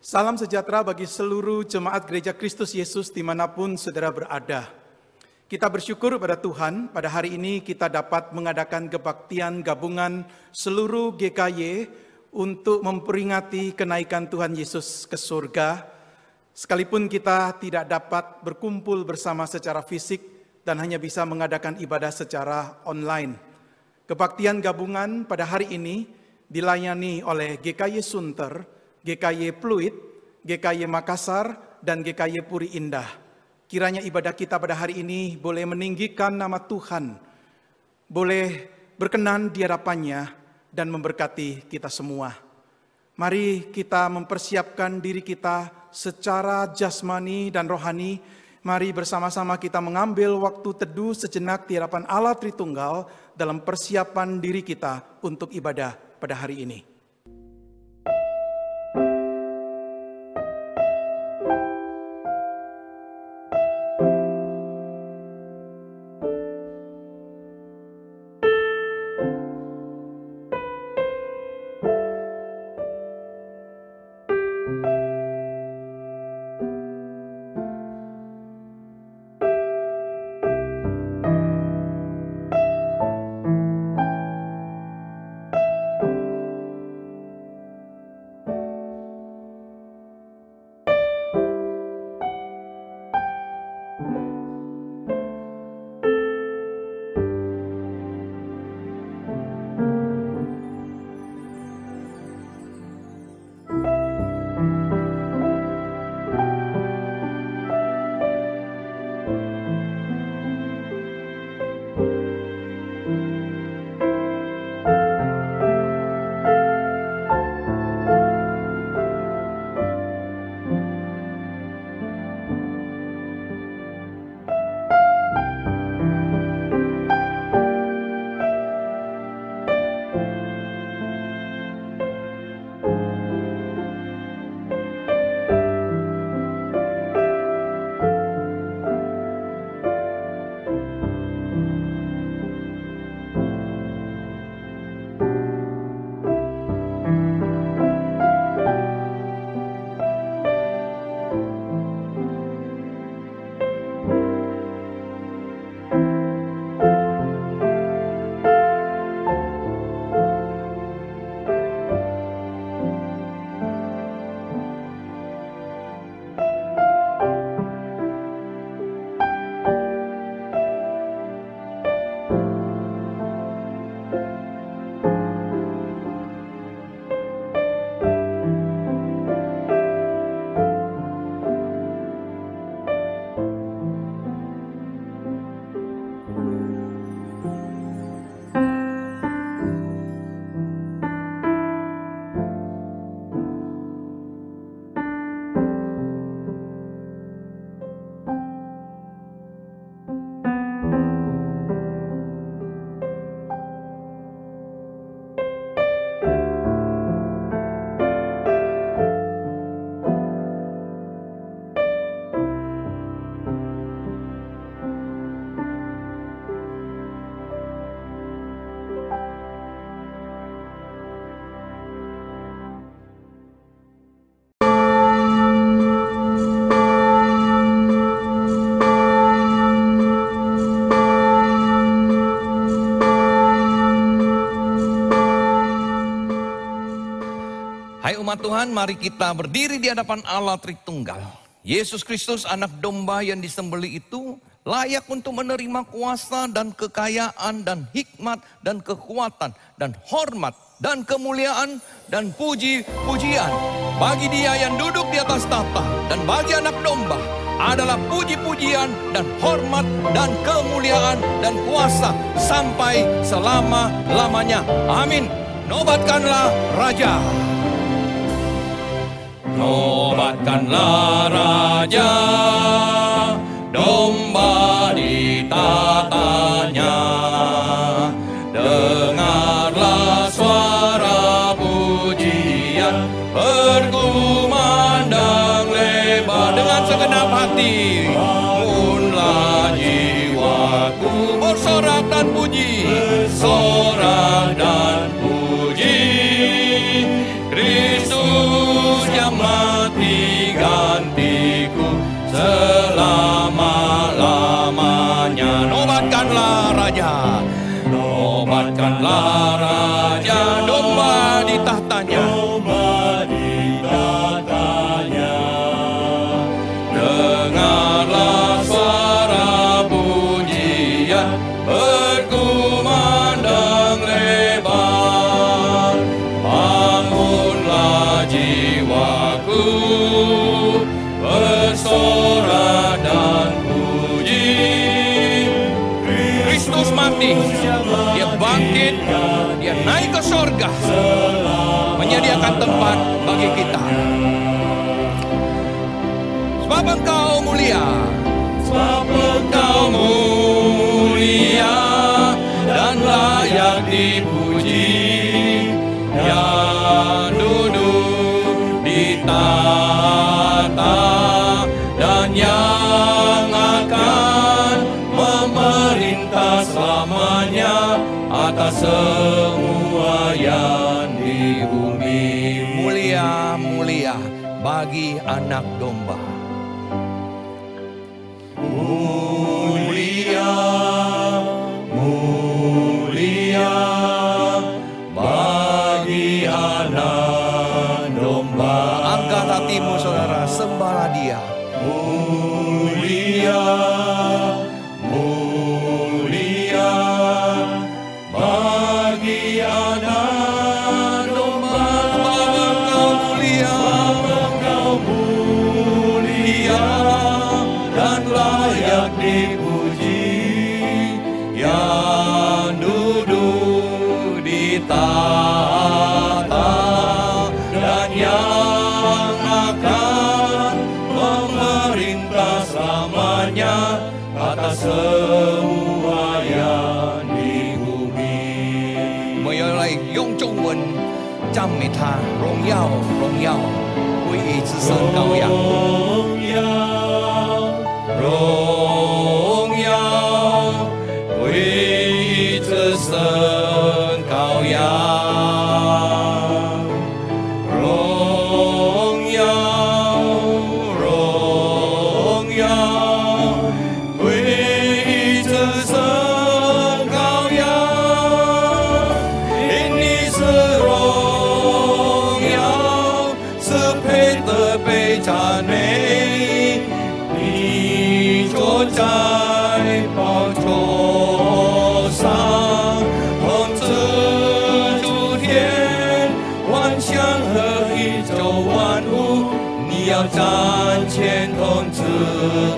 Salam sejahtera bagi seluruh jemaat Gereja Kristus Yesus dimanapun saudara berada. Kita bersyukur pada Tuhan, pada hari ini kita dapat mengadakan kebaktian gabungan seluruh GKY untuk memperingati kenaikan Tuhan Yesus ke surga. Sekalipun kita tidak dapat berkumpul bersama secara fisik dan hanya bisa mengadakan ibadah secara online. Kebaktian gabungan pada hari ini dilayani oleh GKY Sunter, GKY Pluit, GKY Makassar, dan GKY Puri Indah. Kiranya ibadah kita pada hari ini boleh meninggikan nama Tuhan, boleh berkenan di hadapannya dan memberkati kita semua. Mari kita mempersiapkan diri kita secara jasmani dan rohani. Mari bersama-sama kita mengambil waktu teduh sejenak di hadapan Allah Tritunggal dalam persiapan diri kita untuk ibadah pada hari ini. Umat Tuhan, mari kita berdiri di hadapan Allah Tritunggal. Yesus Kristus, anak domba yang disembelih itu layak untuk menerima kuasa dan kekayaan dan hikmat dan kekuatan dan hormat dan kemuliaan dan puji-pujian. Bagi Dia yang duduk di atas tahta dan bagi anak domba adalah puji-pujian dan hormat dan kemuliaan dan kuasa sampai selama-lamanya. Amin. Nobatkanlah Raja. Nobatkanlah Raja, domba ditatanya. Dengarlah suara pujian, berkumandang lebar dengan segenap hati. Bangunlah jiwaku, bersorak dan puji, bersorak dan puji. Kristus yang mati bersorak dan puji. Kristus mati, dia bangkit, dia naik ke sorga, menyediakan tempat bagi kita. Sebab Engkau mulia, sebab Engkau mulia dan layak dipuji, yang duduk di tahta dan yang akan memerintah selamanya atas semua yang di bumi. Mulia, mulia bagi anak domba. Mulia, mulia bagi anak domba. Angkat hatimu saudara, sembahlah dia. Mulia, mulia bagi anak domba. Engkau mulia, Engkau mulia dan layak dipuji, yang duduk di tahta dan yang akan memerintah selamanya atas semua yang di bumi. 我要嚟用中文讚美他，榮耀榮耀歸於至聖羔羊。榮耀歸於至聖羔羊。在宝座上，统治诸天万象和宇宙万物，你要掌权统治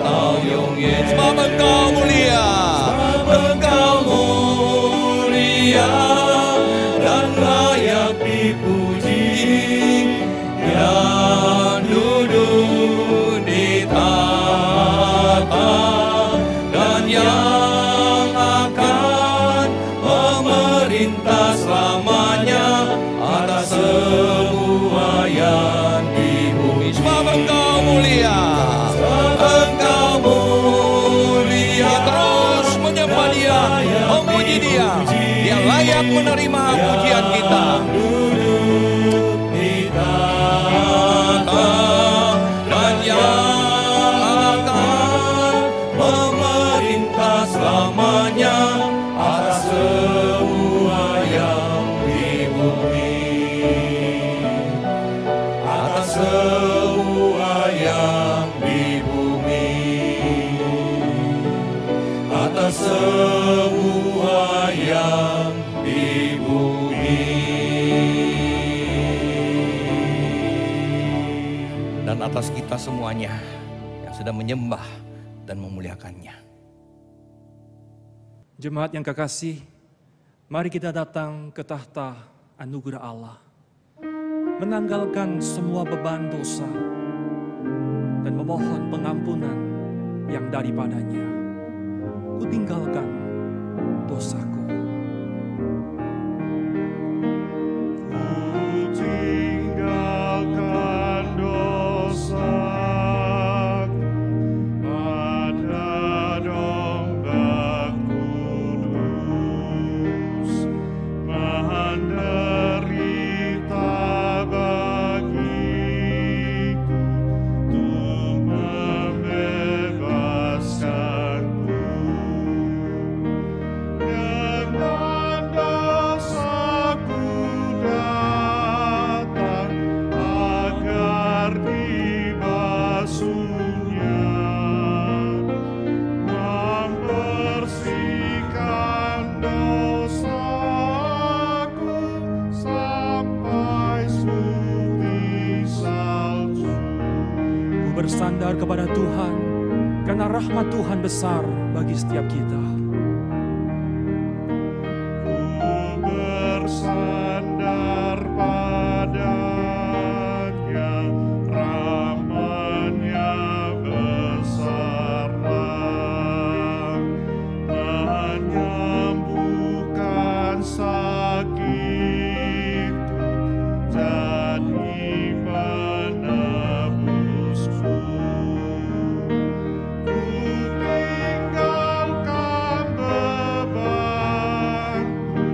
到永远。Sebab Engkau mulia, Engkau mulia dan layak dipuji, yang duduk di tahta yang akan memerintah selamanya atas semua yang di bumi. Sebab Engkau mulia, Engkau mulia. Terus menyembah dia, memuji dia, dia layak menerima pujian kita. Di tahta dan yang akan memerintah selamanya atas semua yang di bumi, atas semua yang di bumi, atas semua yang di bumi. Dan atas kita semuanya yang sedang menyembah dan memuliakannya. Jemaat yang kekasih, mari kita datang ke tahta anugerah Allah, menanggalkan semua beban dosa dan memohon pengampunan yang daripadanya. Kutinggalkan dosaku. Kutinggalkan dosa. bersandar kepada Tuhan, karena rahmat Tuhan besar bagi setiap kita. Ku bersandar padanya, rahmat-Nya besarlah, menyembuhkan sakitku, jadi penebusku. Ku tinggalkan bebanku,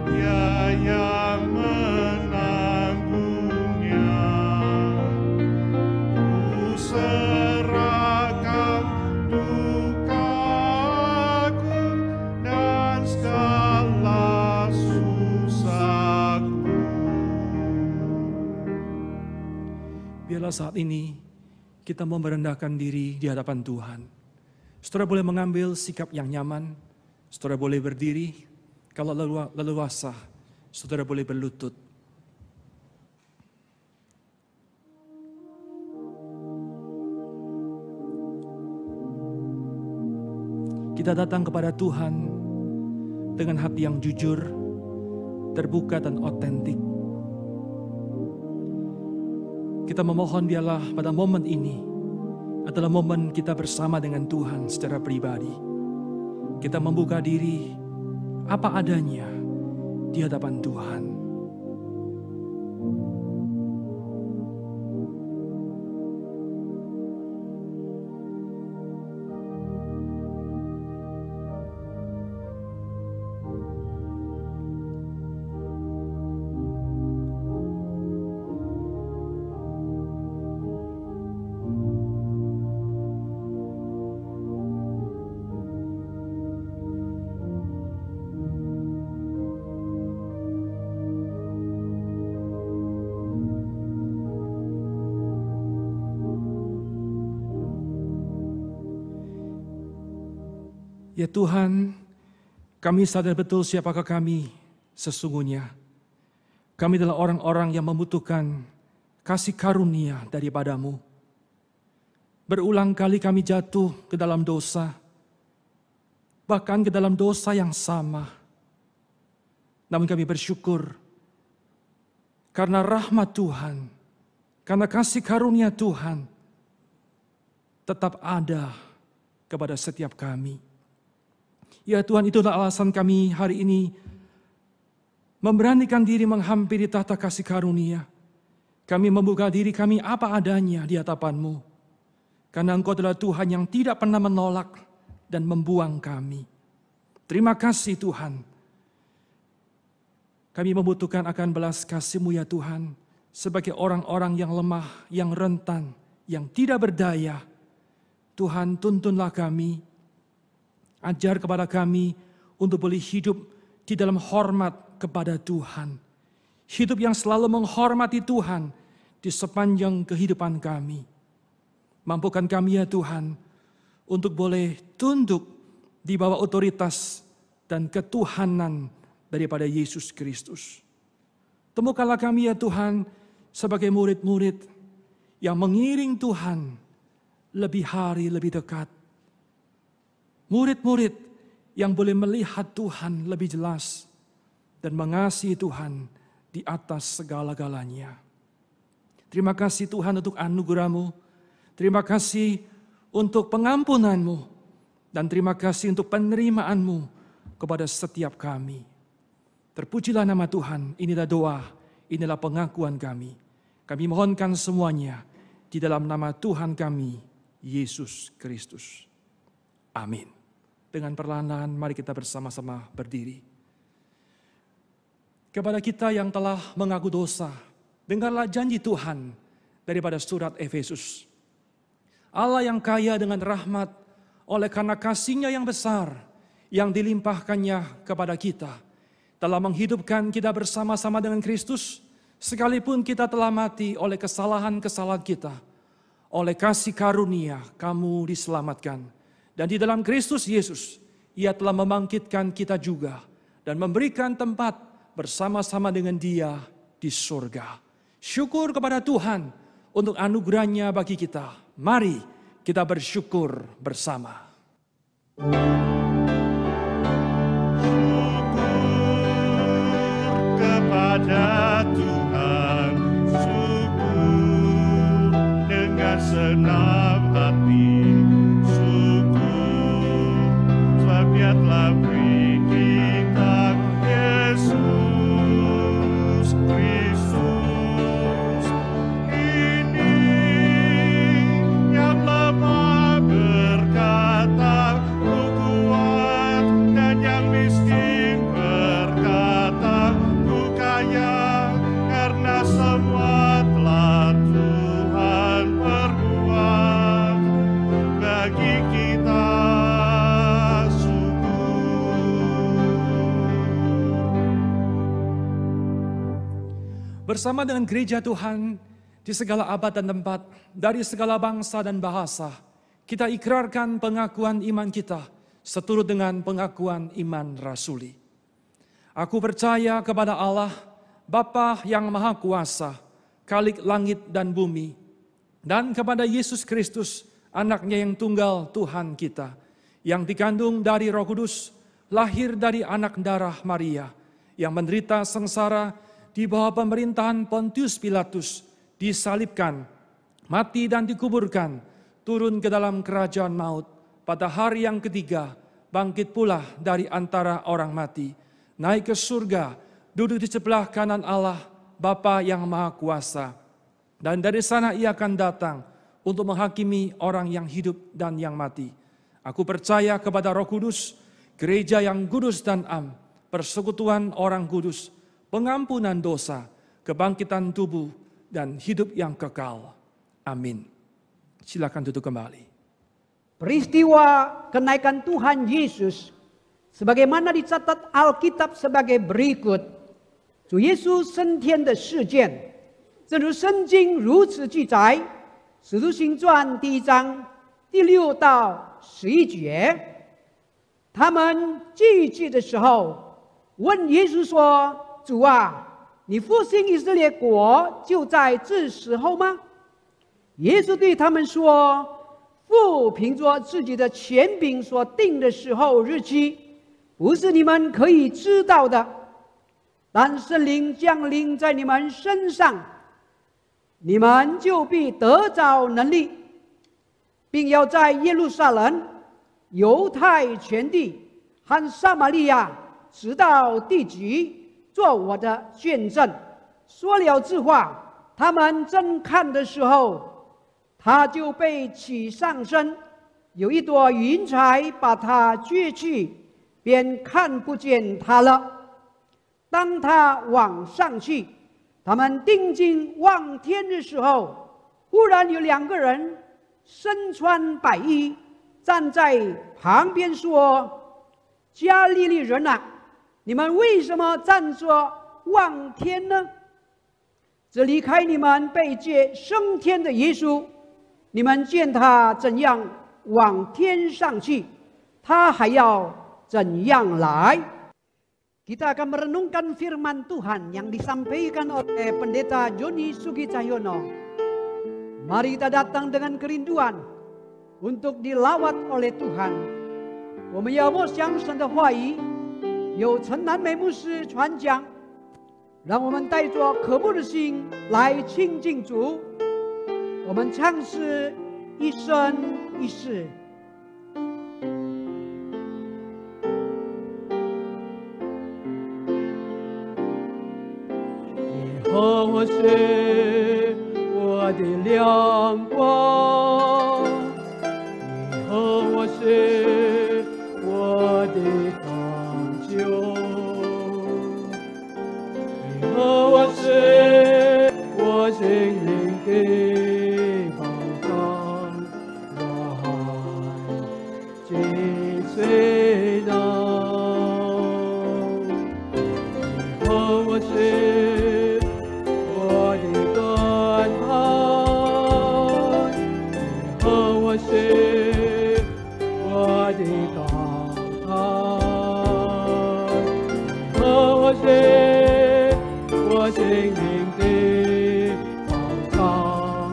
Dia yang menanggungnya. Ku serahkan dukaku dan segala susahku. Biarlah saat ini kita mau merendahkan diri di hadapan Tuhan. Saudara boleh mengambil sikap yang nyaman, saudara boleh berdiri, kalau leluasa, saudara boleh berlutut. Kita datang kepada Tuhan dengan hati yang jujur, terbuka dan otentik. Kita memohon biarlah pada momen ini adalah momen kita bersama dengan Tuhan secara pribadi. Kita membuka diri apa adanya di hadapan Tuhan. Ya Tuhan, kami sadar betul siapakah kami sesungguhnya. Kami adalah orang-orang yang membutuhkan kasih karunia daripada-Mu. Berulang kali kami jatuh ke dalam dosa, bahkan ke dalam dosa yang sama. Namun kami bersyukur karena rahmat Tuhan, karena kasih karunia Tuhan tetap ada kepada setiap kami. Ya Tuhan, itulah alasan kami hari ini memberanikan diri menghampiri tahta kasih karunia. Kami membuka diri kami apa adanya di hadapan-Mu. Karena Engkau adalah Tuhan yang tidak pernah menolak dan membuang kami. Terima kasih Tuhan. Kami membutuhkan akan belas kasih-Mu ya Tuhan. Sebagai orang-orang yang lemah, yang rentan, yang tidak berdaya. Tuhan, tuntunlah kami. Ajar kepada kami untuk boleh hidup di dalam hormat kepada Tuhan. Hidup yang selalu menghormati Tuhan di sepanjang kehidupan kami. Mampukan kami ya Tuhan untuk boleh tunduk di bawah otoritas dan ketuhanan daripada Yesus Kristus. Temukanlah kami ya Tuhan sebagai murid-murid yang mengiring Tuhan lebih hari lebih dekat. Murid-murid yang boleh melihat Tuhan lebih jelas dan mengasihi Tuhan di atas segala-galanya. Terima kasih Tuhan untuk anugerah-Mu. Terima kasih untuk pengampunan-Mu. Dan terima kasih untuk penerimaan-Mu kepada setiap kami. Terpujilah nama Tuhan, inilah doa, inilah pengakuan kami. Kami mohonkan semuanya di dalam nama Tuhan kami, Yesus Kristus. Amin. Dengan perlahan-lahan mari kita bersama-sama berdiri. Kepada kita yang telah mengaku dosa, dengarlah janji Tuhan daripada surat Efesus. Allah yang kaya dengan rahmat oleh karena kasih-Nya yang besar yang dilimpahkannya kepada kita telah menghidupkan kita bersama-sama dengan Kristus sekalipun kita telah mati oleh kesalahan-kesalahan kita. Oleh kasih karunia kamu diselamatkan. Dan di dalam Kristus Yesus, Ia telah membangkitkan kita juga dan memberikan tempat bersama-sama dengan Dia di surga. Syukur kepada Tuhan untuk anugerah-Nya bagi kita. Mari kita bersyukur bersama. Syukur kepada Tuhan, syukur dengan senang hati, syukur sebab Dia telah beri kita Yesus Kristus. Ini yang lemah berkata, "Ku kuat," dan yang miskin berkata, "Ku kaya," karena semua telah Tuhan perbuat bagi kita. Bersama dengan gereja Tuhan di segala abad dan tempat, dari segala bangsa dan bahasa, kita ikrarkan pengakuan iman kita seturut dengan pengakuan iman rasuli. Aku percaya kepada Allah, Bapa yang Maha Kuasa, Khalik langit dan bumi, dan kepada Yesus Kristus, anaknya yang tunggal Tuhan kita, yang dikandung dari Roh Kudus, lahir dari anak darah Maria, yang menderita sengsara di bawah pemerintahan Pontius Pilatus, disalibkan, mati dan dikuburkan, turun ke dalam kerajaan maut, pada hari yang ketiga, bangkit pula dari antara orang mati, naik ke surga, duduk di sebelah kanan Allah, Bapa yang Maha Kuasa. Dan dari sana Ia akan datang untuk menghakimi orang yang hidup dan yang mati. Aku percaya kepada Roh Kudus, gereja yang kudus dan am, persekutuan orang kudus, pengampunan dosa, kebangkitan tubuh, dan hidup yang kekal. Amin. Silakan duduk kembali. Peristiwa kenaikan Tuhan Yesus sebagaimana dicatat Alkitab sebagai berikut：主耶稣升天的事件，正如圣经如此记载，《使徒行传》第1章第6到11节。他们聚集的时候，问耶稣说：“主啊，你复兴以色列国就在这时候吗？”耶稣对他们说：“父凭着自己的权柄所定的时候日期，不是你们可以知道的。但圣灵降临在你们身上，你们就必得着能力，并要在耶路撒冷、犹太全地和撒玛利亚直到地极，做我的见证。”说了这话，他们正看的时候，他就被起上身，有一朵云彩把他撅去，便看不见他了。当他往上去，他们定睛望天的时候，忽然有2个人身穿白衣站在旁边说：“加利利人啊，你们为什么站着望天呢？这离开你们被接升天的耶稣，你们见他怎样往天上去，他还要怎样来？” Kita akan merenungkan firman Tuhan yang disampaikan oleh Pendeta Joni Sugi Cahyono. Mari kita datang dengan kerinduan untuk dilawat oleh Tuhan. 我们要默想神的话语，由陈南美牧师传讲，让我们带着渴慕的心来亲近主。我们唱诗一生一世。耶和华是我的亮光，耶和华是我的拯救，耶和华是我心灵的保障，我爱紧随着。耶和华是是我的高台，我是我心灵的宝藏，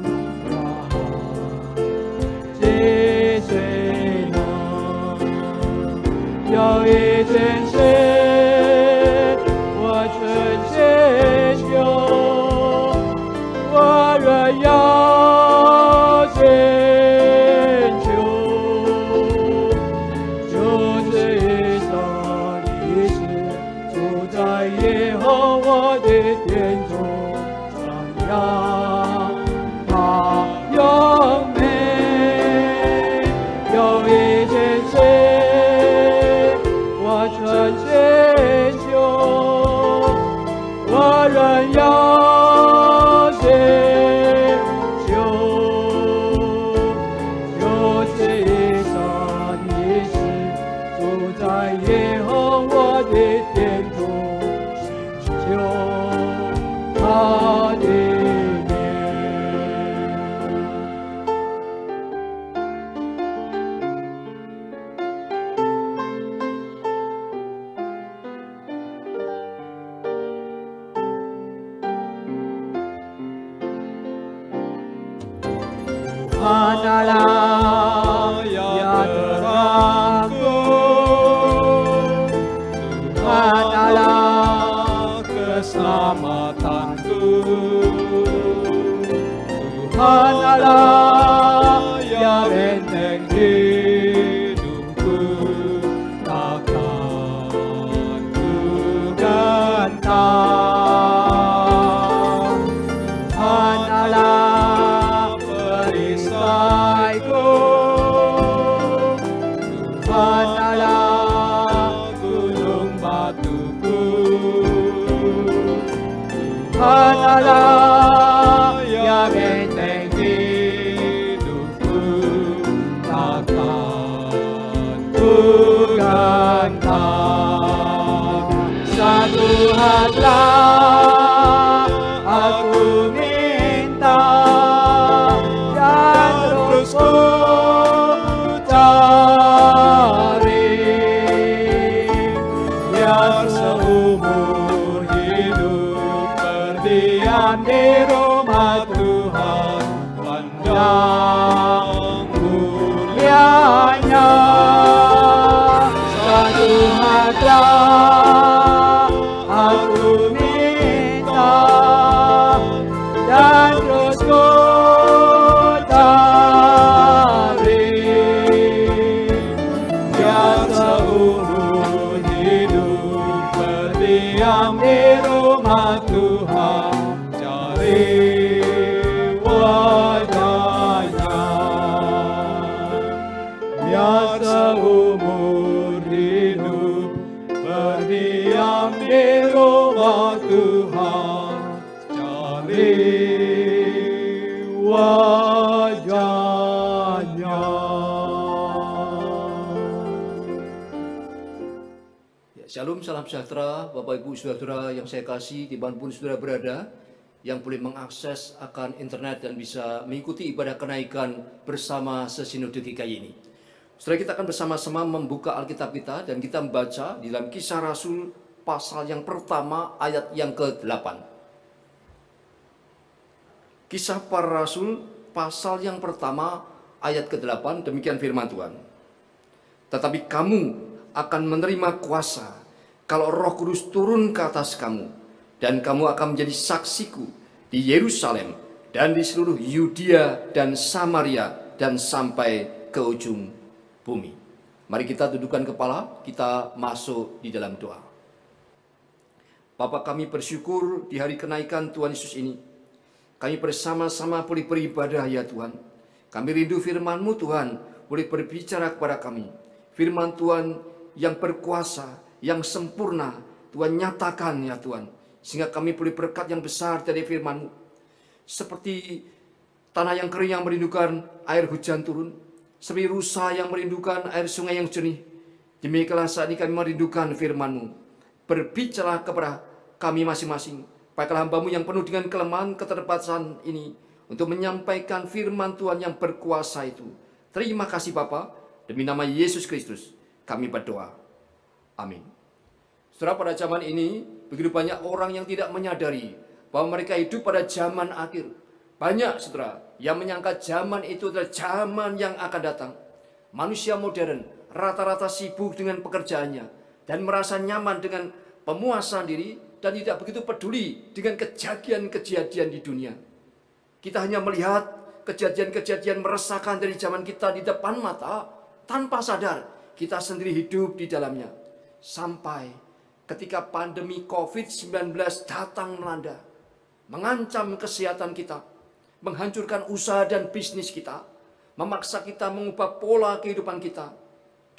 Tuhan Allah yang terangku, Tuhan Allah keselamatanku, Tuhan Allah yang benteng hidupku, takkan ku gantang. Tuhan Allah perisaiku, Tuhan Allah gunung batuku, Tuhan Allah yang benteng hidupku, takkan ku gantang. Satu hatlah aku minta, dan terus ku cari, biar seumur hidup berdiam di rumah Tuhan, pandang mulianya. Satu hatlah aku minta, dan terus ku cari, biar seumur hidup berdiam di rumah Tuhan, cari wajahnya. Biar seumur hidup berdiam di rumah Tuhan, cari wajahnya. Shalom, salam sejahtera Bapak Ibu Saudara yang saya kasih dimanapun saudara berada, yang boleh mengakses akan internet dan bisa mengikuti ibadah kenaikan bersama sesinode GKI ini. Saudara, kita akan bersama-sama membuka Alkitab kita dan kita membaca di dalam Kisah Rasul pasal yang pertama ayat yang ke-8. Kisah para Rasul pasal yang pertama ayat ke-8, demikian firman Tuhan. Tetapi kamu akan menerima kuasa kalau Roh Kudus turun ke atas kamu, dan kamu akan menjadi saksiku di Yerusalem dan di seluruh Yudea dan Samaria dan sampai ke ujung bumi. Mari kita dudukkan kepala, kita masuk di dalam doa. Bapa, kami bersyukur di hari kenaikan Tuhan Yesus ini, kami bersama-sama boleh beribadah ya Tuhan. Kami rindu firman-Mu Tuhan, boleh berbicara kepada kami. Firman Tuhan yang berkuasa, yang sempurna, Tuhan nyatakan ya Tuhan. Sehingga kami boleh berkat yang besar dari firman-Mu. Seperti tanah yang kering yang merindukan air hujan turun, seperti rusa yang merindukan air sungai yang jernih. Demikianlah saat ini kami merindukan firman-Mu. Berbicara kepada kami masing-masing. Baiklah hamba-Mu yang penuh dengan kelemahan keterbatasan ini, untuk menyampaikan firman Tuhan yang berkuasa itu. Terima kasih Bapa, demi nama Yesus Kristus kami berdoa. Amin. Saudara, pada zaman ini begitu banyak orang yang tidak menyadari bahwa mereka hidup pada zaman akhir. Banyak saudara yang menyangka zaman itu adalah zaman yang akan datang. Manusia modern rata-rata sibuk dengan pekerjaannya dan merasa nyaman dengan pemuasan diri dan tidak begitu peduli dengan kejadian-kejadian di dunia. Kita hanya melihat kejadian-kejadian meresahkan dari zaman kita di depan mata, tanpa sadar kita sendiri hidup di dalamnya. Sampai ketika pandemi COVID-19 datang melanda, mengancam kesehatan kita, menghancurkan usaha dan bisnis kita, memaksa kita mengubah pola kehidupan kita,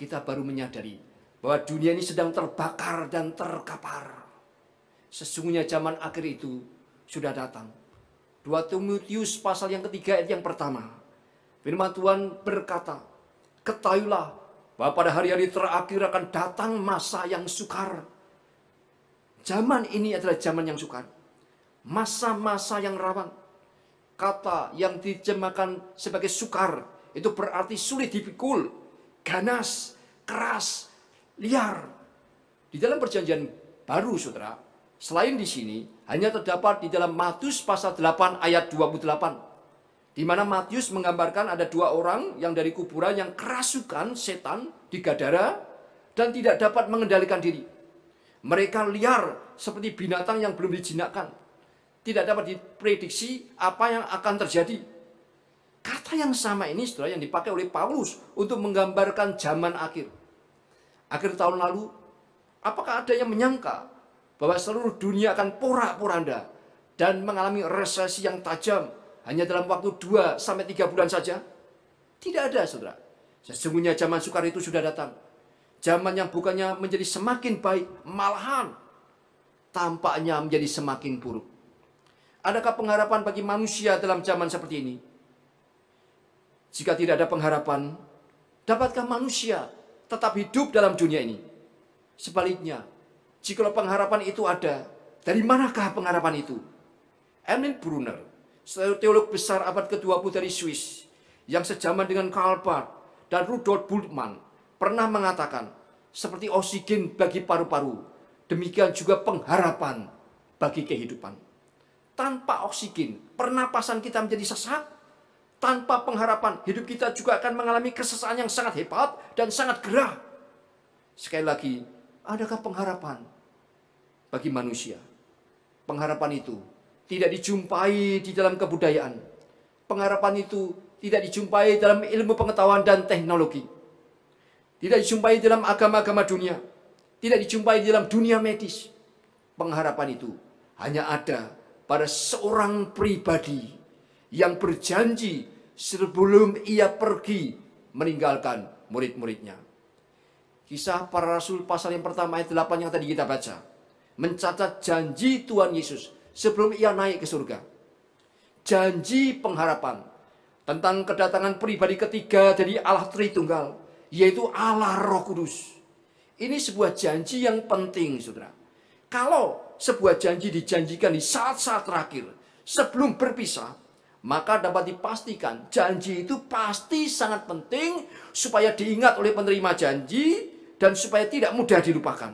kita baru menyadari bahwa dunia ini sedang terbakar dan terkapar. Sesungguhnya zaman akhir itu sudah datang. 2 Timotius pasal yang ketiga ayat yang pertama. Firman Tuhan berkata, ketahuilah bahwa pada hari-hari terakhir akan datang masa yang sukar. Zaman ini adalah zaman yang sukar. Masa-masa yang rawan. Kata yang diterjemahkan sebagai sukar itu berarti sulit dipikul, ganas, keras, liar. Di dalam perjanjian baru saudara, selain di sini hanya terdapat di dalam Matius pasal 8 ayat 28. Di mana Matius menggambarkan ada 2 orang yang dari kuburan yang kerasukan setan di Gadara dan tidak dapat mengendalikan diri. Mereka liar seperti binatang yang belum dijinakkan. Tidak dapat diprediksi apa yang akan terjadi. Kata yang sama ini, saudara, yang dipakai oleh Paulus untuk menggambarkan zaman akhir. Akhir tahun lalu, apakah ada yang menyangka bahwa seluruh dunia akan porak-poranda dan mengalami resesi yang tajam hanya dalam waktu 2-3 bulan saja? Tidak ada, saudara. Sesungguhnya zaman sukar itu sudah datang. Zaman yang bukannya menjadi semakin baik, malahan tampaknya menjadi semakin buruk. Adakah pengharapan bagi manusia dalam zaman seperti ini? Jika tidak ada pengharapan, dapatkah manusia tetap hidup dalam dunia ini? Sebaliknya, jika pengharapan itu ada, dari manakah pengharapan itu? Emil Brunner, teolog besar abad ke-20 dari Swiss, yang sejaman dengan Karl Barth dan Rudolf Bultmann, pernah mengatakan, seperti oksigen bagi paru-paru, demikian juga pengharapan bagi kehidupan. Tanpa oksigen, pernapasan kita menjadi sesak. Tanpa pengharapan, hidup kita juga akan mengalami kesesakan yang sangat hebat dan sangat gerah. Sekali lagi, adakah pengharapan bagi manusia? Pengharapan itu tidak dijumpai di dalam kebudayaan. Pengharapan itu tidak dijumpai dalam ilmu pengetahuan dan teknologi. Tidak dijumpai dalam agama-agama dunia. Tidak dijumpai di dalam dunia medis. Pengharapan itu hanya ada pada seorang pribadi yang berjanji sebelum ia pergi meninggalkan murid-muridnya. Kisah para Rasul pasal yang pertama ayat 8 yang tadi kita baca mencatat janji Tuhan Yesus sebelum ia naik ke surga. Janji pengharapan tentang kedatangan pribadi ketiga dari Allah Tritunggal, yaitu Allah Roh Kudus. Ini sebuah janji yang penting, saudara. Kalau sebuah janji dijanjikan di saat-saat terakhir sebelum berpisah, maka dapat dipastikan janji itu pasti sangat penting supaya diingat oleh penerima janji dan supaya tidak mudah dilupakan.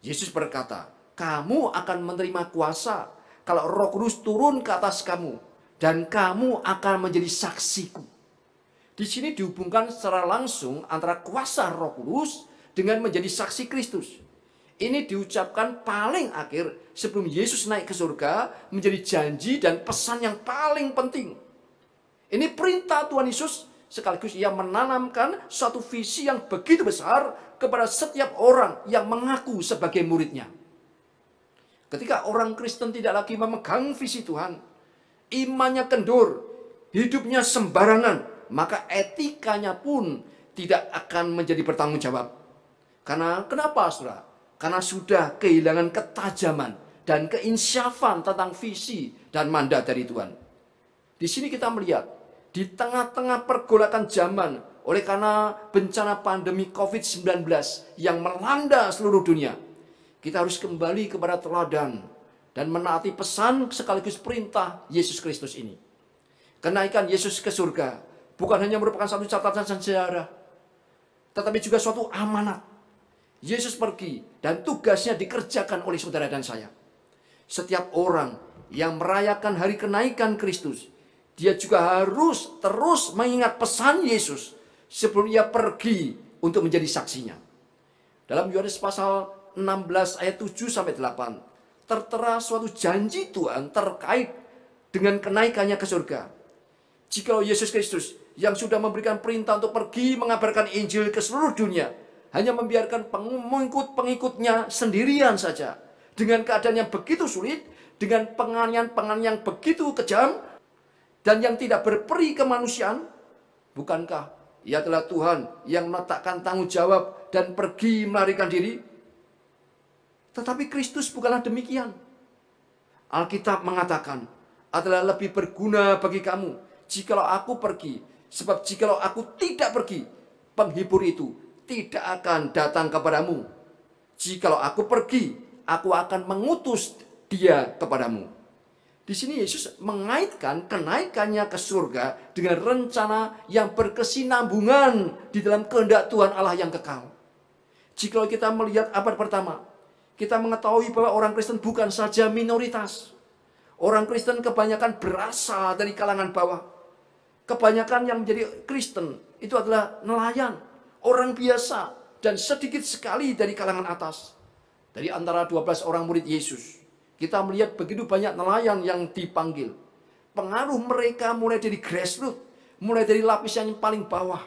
Yesus berkata, kamu akan menerima kuasa kalau Roh Kudus turun ke atas kamu dan kamu akan menjadi saksiku. Di sini dihubungkan secara langsung antara kuasa Roh Kudus dengan menjadi saksi Kristus. Ini diucapkan paling akhir sebelum Yesus naik ke surga, menjadi janji dan pesan yang paling penting. Ini perintah Tuhan Yesus, sekaligus ia menanamkan suatu visi yang begitu besar kepada setiap orang yang mengaku sebagai muridnya. Ketika orang Kristen tidak lagi memegang visi Tuhan, imannya kendur, hidupnya sembarangan, maka etikanya pun tidak akan menjadi bertanggung jawab. Karena kenapa, saudara? Karena sudah kehilangan ketajaman dan keinsyafan tentang visi dan mandat dari Tuhan. Di sini kita melihat, di tengah-tengah pergolakan zaman, oleh karena bencana pandemi COVID-19 yang melanda seluruh dunia, kita harus kembali kepada teladan dan menaati pesan sekaligus perintah Yesus Kristus ini. Kenaikan Yesus ke surga bukan hanya merupakan satu catatan sejarah, tetapi juga suatu amanat. Yesus pergi dan tugasnya dikerjakan oleh saudara dan saya. Setiap orang yang merayakan hari kenaikan Kristus, dia juga harus terus mengingat pesan Yesus sebelum ia pergi untuk menjadi saksinya. Dalam Yohanes pasal 16 ayat 7-8 tertera suatu janji Tuhan terkait dengan kenaikannya ke surga. Jika Yesus Kristus yang sudah memberikan perintah untuk pergi mengabarkan Injil ke seluruh dunia, hanya membiarkan pengikut-pengikutnya sendirian saja, dengan keadaan yang begitu sulit, dengan penganiayaan yang begitu kejam, dan yang tidak berperi kemanusiaan, bukankah ia adalah Tuhan yang meletakkan tanggung jawab dan pergi melarikan diri? Tetapi Kristus bukanlah demikian. Alkitab mengatakan, adalah lebih berguna bagi kamu jikalau aku pergi, sebab jikalau aku tidak pergi, penghibur itu tidak akan datang kepadamu. Jikalau aku pergi, aku akan mengutus dia kepadamu. Di sini Yesus mengaitkan kenaikannya ke surga dengan rencana yang berkesinambungan di dalam kehendak Tuhan Allah yang kekal. Jikalau kita melihat abad pertama, kita mengetahui bahwa orang Kristen bukan saja minoritas. Orang Kristen kebanyakan berasal dari kalangan bawah. Kebanyakan yang menjadi Kristen itu adalah nelayan, orang biasa, dan sedikit sekali dari kalangan atas. Dari antara 12 orang murid Yesus, kita melihat begitu banyak nelayan yang dipanggil. Pengaruh mereka mulai dari grassroots, mulai dari lapisan yang paling bawah.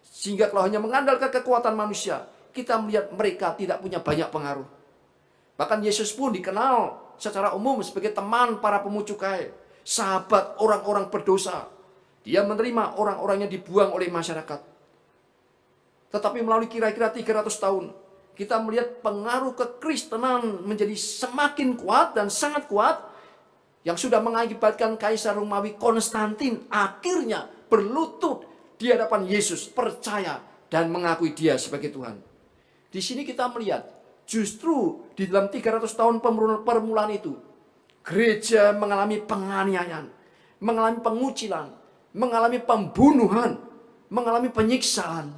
Sehingga kalau hanya mengandalkan kekuatan manusia, kita melihat mereka tidak punya banyak pengaruh. Bahkan Yesus pun dikenal secara umum sebagai teman para pemungut cukai, sahabat orang-orang berdosa. Dia menerima orang-orang yang dibuang oleh masyarakat. Tetapi melalui kira-kira 300 tahun, kita melihat pengaruh kekristenan menjadi semakin kuat dan sangat kuat, yang sudah mengakibatkan Kaisar Romawi Konstantin akhirnya berlutut di hadapan Yesus, percaya dan mengakui dia sebagai Tuhan. Di sini kita melihat justru di dalam 300 tahun permulaan itu, gereja mengalami penganiayaan, mengalami pengucilan, mengalami pembunuhan, mengalami penyiksaan.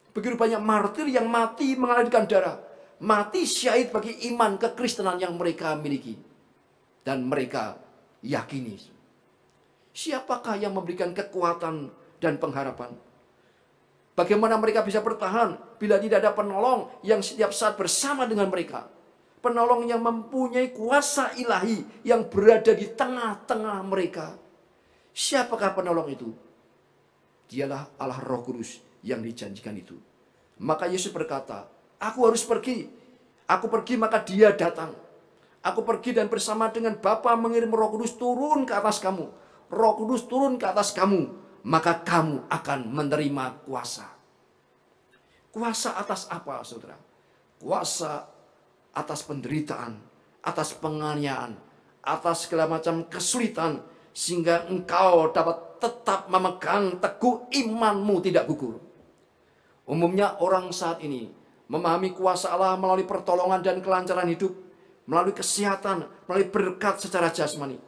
Begitu banyak martir yang mati mengalirkan darah, mati syahid bagi iman kekristenan yang mereka miliki dan mereka yakini. Siapakah yang memberikan kekuatan dan pengharapan? Bagaimana mereka bisa bertahan bila tidak ada penolong yang setiap saat bersama dengan mereka? Penolong yang mempunyai kuasa ilahi yang berada di tengah-tengah mereka. Siapakah penolong itu? Dialah Allah Roh Kudus yang dijanjikan itu. Maka Yesus berkata, aku harus pergi. Aku pergi maka dia datang. Aku pergi dan bersama dengan Bapa mengirim Roh Kudus turun ke atas kamu. Roh Kudus turun ke atas kamu. Maka kamu akan menerima kuasa. Kuasa atas apa, saudara? Kuasa atas penderitaan, atas penganiayaan, atas segala macam kesulitan, sehingga engkau dapat tetap memegang teguh imanmu tidak gugur. Umumnya orang saat ini memahami kuasa Allah melalui pertolongan dan kelancaran hidup, melalui kesehatan, melalui berkat secara jasmani.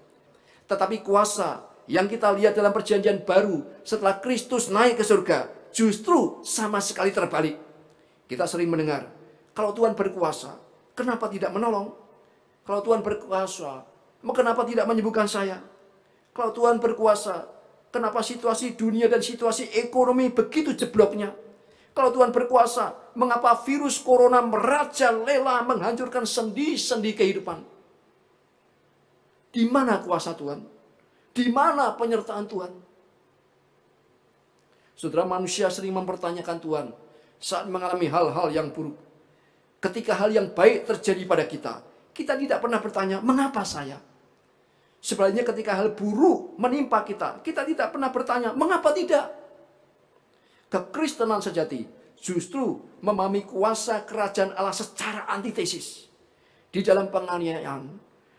Tetapi kuasa yang kita lihat dalam perjanjian baru setelah Kristus naik ke surga justru sama sekali terbalik. Kita sering mendengar, kalau Tuhan berkuasa, kenapa tidak menolong? Kalau Tuhan berkuasa, kenapa tidak menyembuhkan saya? Kalau Tuhan berkuasa, kenapa situasi dunia dan situasi ekonomi begitu jebloknya? Kalau Tuhan berkuasa, mengapa virus corona merajalela menghancurkan sendi-sendi kehidupan? Di mana kuasa Tuhan? Di mana penyertaan Tuhan? Saudara, manusia sering mempertanyakan Tuhan saat mengalami hal-hal yang buruk. Ketika hal yang baik terjadi pada kita, kita tidak pernah bertanya, mengapa saya? Sebaliknya ketika hal buruk menimpa kita, kita tidak pernah bertanya, mengapa tidak? Kekristenan sejati justru memahami kuasa kerajaan Allah secara antitesis. Di dalam penganiayaan,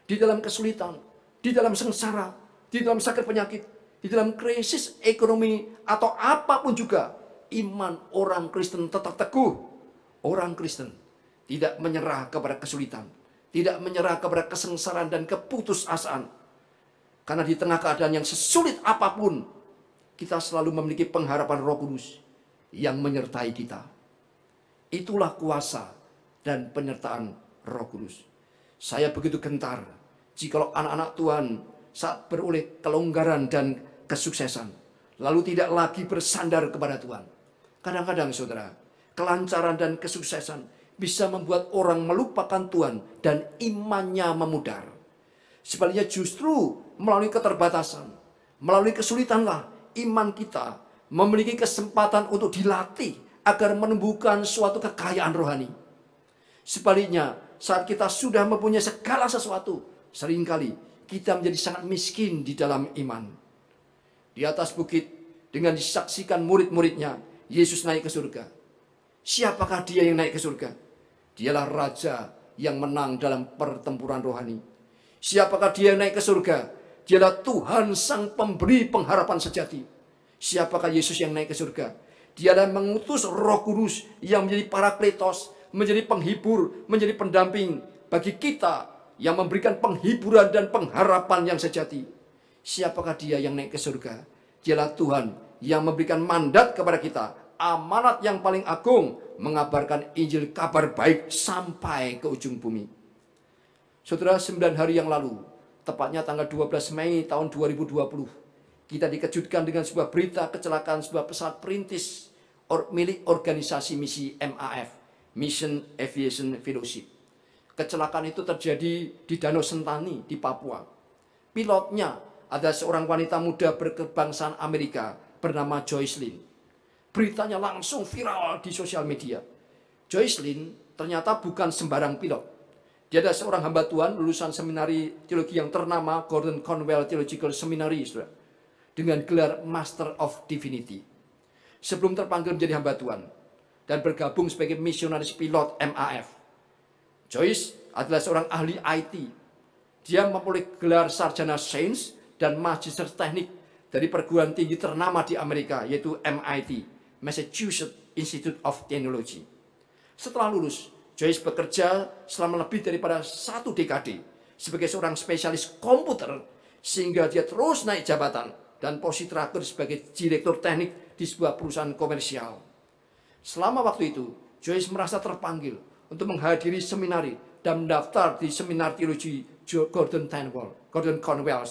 di dalam kesulitan, di dalam sengsara, di dalam sakit penyakit, di dalam krisis ekonomi, atau apapun juga, iman orang Kristen tetap teguh. Orang Kristen tidak menyerah kepada kesulitan, tidak menyerah kepada kesengsaraan dan keputusasaan. Karena di tengah keadaan yang sesulit apapun, kita selalu memiliki pengharapan Roh Kudus yang menyertai kita. Itulah kuasa dan penyertaan Roh Kudus. Saya begitu gentar jikalau anak-anak Tuhan saat beroleh kelonggaran dan kesuksesan, lalu tidak lagi bersandar kepada Tuhan. Kadang-kadang saudara, kelancaran dan kesuksesan bisa membuat orang melupakan Tuhan dan imannya memudar. Sebaliknya justru melalui keterbatasan, melalui kesulitanlah iman kita memiliki kesempatan untuk dilatih agar menumbuhkan suatu kekayaan rohani. Sebaliknya, saat kita sudah mempunyai segala sesuatu, seringkali kita menjadi sangat miskin di dalam iman. Di atas bukit, dengan disaksikan murid-muridnya, Yesus naik ke surga. Siapakah dia yang naik ke surga? Dialah Raja yang menang dalam pertempuran rohani. Siapakah dia yang naik ke surga? Dialah Tuhan sang pemberi pengharapan sejati. Siapakah Yesus yang naik ke surga? Dialah mengutus Roh Kudus yang menjadi parakletos, menjadi penghibur, menjadi pendamping bagi kita, yang memberikan penghiburan dan pengharapan yang sejati. Siapakah dia yang naik ke surga? Dialah Tuhan yang memberikan mandat kepada kita, amanat yang paling agung, mengabarkan Injil kabar baik sampai ke ujung bumi. Saudara, 9 hari yang lalu, tepatnya tanggal 12 Mei tahun 2020, Kita dikejutkan dengan sebuah berita kecelakaan sebuah pesawat perintis milik organisasi misi MAF, Mission Aviation Fellowship. Kecelakaan itu terjadi di Danau Sentani di Papua. Pilotnya adalah seorang wanita muda berkebangsaan Amerika bernama Joycelyn. Beritanya langsung viral di sosial media. Joycelyn ternyata bukan sembarang pilot. Dia adalah seorang hamba Tuhan lulusan seminari teologi yang ternama Gordon Conwell Theological Seminary, saudara, dengan gelar Master of Divinity. Sebelum terpanggil menjadi hamba Tuhan dan bergabung sebagai misionaris pilot MAF, Joyce adalah seorang ahli IT. Dia memperoleh gelar sarjana sains dan magister teknik dari perguruan tinggi ternama di Amerika, yaitu MIT, Massachusetts Institute of Technology. Setelah lulus, Joyce bekerja selama lebih daripada 1 dekade sebagai seorang spesialis komputer, sehingga dia terus naik jabatan dan posisi terakhir sebagai direktur teknik di sebuah perusahaan komersial. Selama waktu itu, Joyce merasa terpanggil untuk menghadiri seminari dan mendaftar di seminar teologi Gordon Conwell.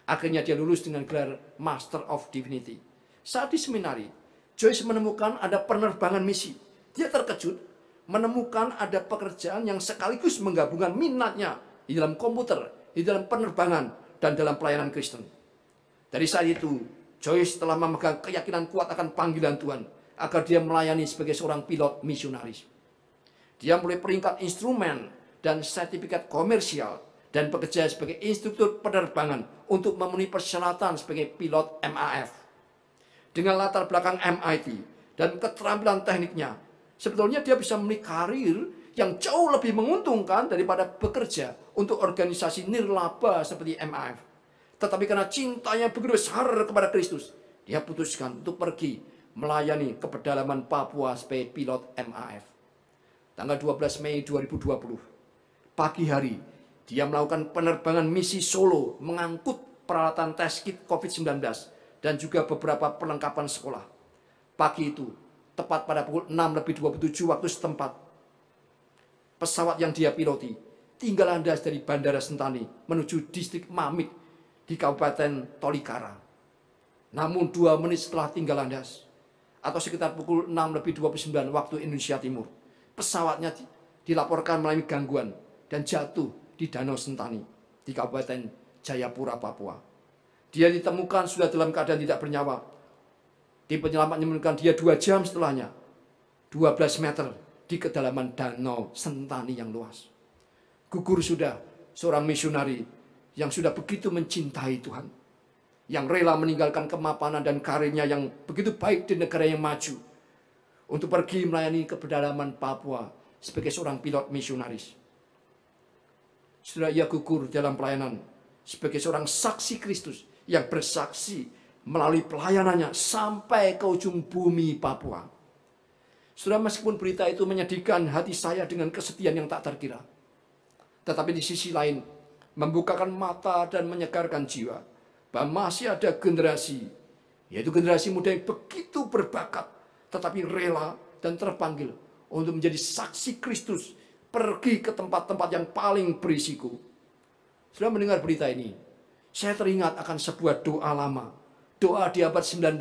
Akhirnya dia lulus dengan gelar Master of Divinity. Saat di seminari, Joyce menemukan ada penerbangan misi. Dia terkejut menemukan ada pekerjaan yang sekaligus menggabungkan minatnya di dalam komputer, di dalam penerbangan, dan dalam pelayanan Kristen. Dari saat itu, Joyce telah memegang keyakinan kuat akan panggilan Tuhan agar dia melayani sebagai seorang pilot misionaris. Dia mulai peringkat instrumen dan sertifikat komersial dan bekerja sebagai instruktur penerbangan untuk memenuhi persyaratan sebagai pilot MAF. Dengan latar belakang MIT dan keterampilan tekniknya, sebetulnya dia bisa memiliki karir yang jauh lebih menguntungkan daripada bekerja untuk organisasi nirlaba seperti MAF. Tetapi karena cintanya begitu besar kepada Kristus, dia putuskan untuk pergi melayani ke pedalaman Papua sebagai pilot MAF. Tanggal 12 Mei 2020, pagi hari, dia melakukan penerbangan misi Solo mengangkut peralatan tes kit COVID-19 dan juga beberapa perlengkapan sekolah. Pagi itu, tepat pada pukul 6:27 waktu setempat, pesawat yang dia piloti tinggal landas dari Bandara Sentani menuju distrik Mamit di Kabupaten Tolikara. Namun 2 menit setelah tinggal landas, atau sekitar pukul 6:29 waktu Indonesia Timur, pesawatnya dilaporkan mengalami gangguan dan jatuh di Danau Sentani di Kabupaten Jayapura, Papua. Dia ditemukan sudah dalam keadaan tidak bernyawa. Tim penyelamat menemukan dia 2 jam setelahnya, 12 meter di kedalaman Danau Sentani yang luas. Gugur sudah seorang misionari yang sudah begitu mencintai Tuhan, yang rela meninggalkan kemapanan dan karirnya yang begitu baik di negara yang maju untuk pergi melayani ke pedalaman Papua sebagai seorang pilot misionaris. Sudah ia gugur dalam pelayanan sebagai seorang saksi Kristus yang bersaksi melalui pelayanannya sampai ke ujung bumi Papua. Sudah, meskipun berita itu menyedihkan hati saya dengan kesedihan yang tak terkira, tetapi di sisi lain membukakan mata dan menyegarkan jiwa bahwa masih ada generasi, yaitu generasi muda yang begitu berbakat, tetapi rela dan terpanggil untuk menjadi saksi Kristus, pergi ke tempat-tempat yang paling berisiko. Sudah mendengar berita ini, saya teringat akan sebuah doa lama, doa di abad 19,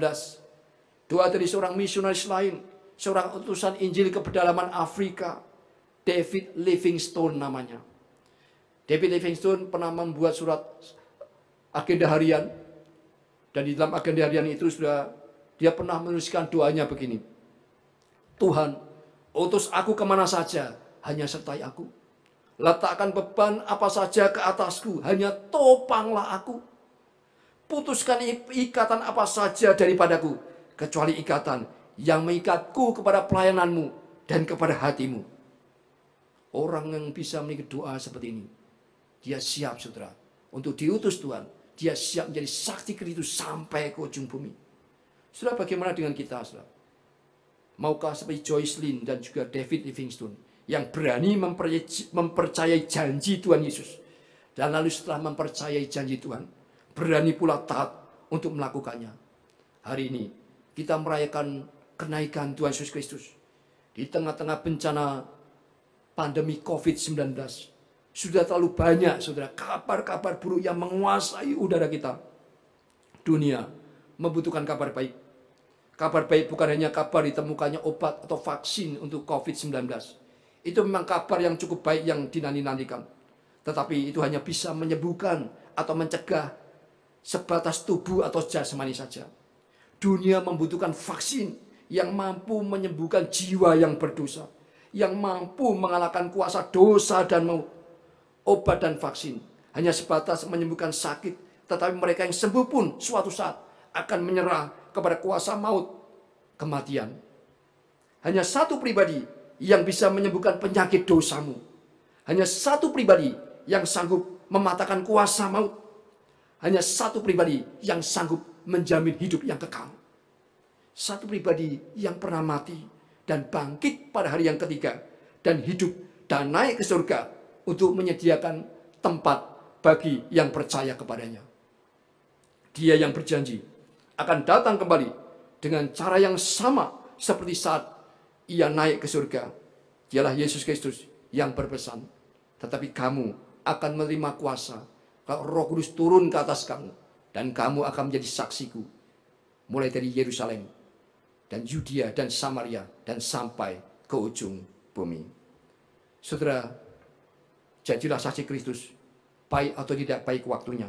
doa dari seorang misionaris lain, seorang utusan Injil ke pedalaman Afrika, David Livingstone namanya. David Livingstone pernah membuat surat agenda harian, dan di dalam agenda harian itu sudah dia pernah menuliskan doanya begini: Tuhan, utus aku kemana saja, hanya sertai aku. Letakkan beban apa saja ke atasku, hanya topanglah aku. Putuskan ikatan apa saja daripadaku, kecuali ikatan yang mengikatku kepada pelayananmu dan kepada hatimu. Orang yang bisa memiliki doa seperti ini, dia siap, saudara, untuk diutus Tuhan. Dia siap menjadi saksi Kristus sampai ke ujung bumi. Saudara, bagaimana dengan kita, saudara? Maukah seperti Joycelyn dan juga David Livingstone yang berani mempercayai janji Tuhan Yesus, dan lalu setelah mempercayai janji Tuhan, berani pula taat untuk melakukannya. Hari ini kita merayakan kenaikan Tuhan Yesus Kristus di tengah-tengah bencana pandemi COVID-19. Sudah terlalu banyak, saudara, kabar-kabar buruk yang menguasai udara kita. dunia membutuhkan kabar baik. Kabar baik bukan hanya kabar ditemukannya obat atau vaksin untuk COVID-19. Itu memang kabar yang cukup baik yang dinanti-nantikan. Tetapi itu hanya bisa menyembuhkan atau mencegah sebatas tubuh atau jasmani saja. Dunia membutuhkan vaksin yang mampu menyembuhkan jiwa yang berdosa, yang mampu mengalahkan kuasa dosa dan maut. Obat dan vaksin hanya sebatas menyembuhkan sakit, tetapi mereka yang sembuh pun suatu saat akan menyerah kepada kuasa maut, kematian. Hanya satu pribadi yang bisa menyembuhkan penyakit dosamu. Hanya satu pribadi yang sanggup mematahkan kuasa maut. Hanya satu pribadi yang sanggup menjamin hidup yang kekal. Satu pribadi yang pernah mati dan bangkit pada hari yang ketiga dan hidup dan naik ke surga untuk menyediakan tempat bagi yang percaya kepadanya. Dia yang berjanji akan datang kembali dengan cara yang sama seperti saat ia naik ke surga. Dialah Yesus Kristus yang berpesan, tetapi kamu akan menerima kuasa kalau Roh Kudus turun ke atas kamu, dan kamu akan menjadi saksiku mulai dari Yerusalem dan Yudea dan Samaria dan sampai ke ujung bumi. Saudara, jadilah saksi Kristus, baik atau tidak baik waktunya.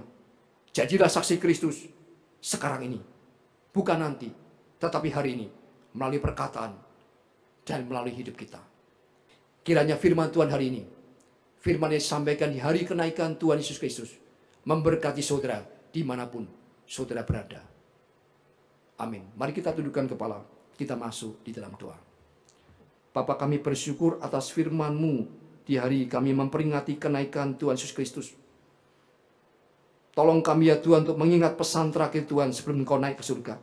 Jadilah saksi Kristus sekarang ini, bukan nanti, tetapi hari ini, melalui perkataan dan melalui hidup kita. Kiranya firman Tuhan hari ini, firman yang disampaikan di hari kenaikan Tuhan Yesus Kristus, memberkati saudara dimanapun saudara berada. Amin. Mari kita tundukkan kepala, kita masuk di dalam doa. Bapa, kami bersyukur atas firman-Mu di hari kami memperingati kenaikan Tuhan Yesus Kristus. Tolong kami ya Tuhan untuk mengingat pesan terakhir Tuhan sebelum Engkau naik ke surga.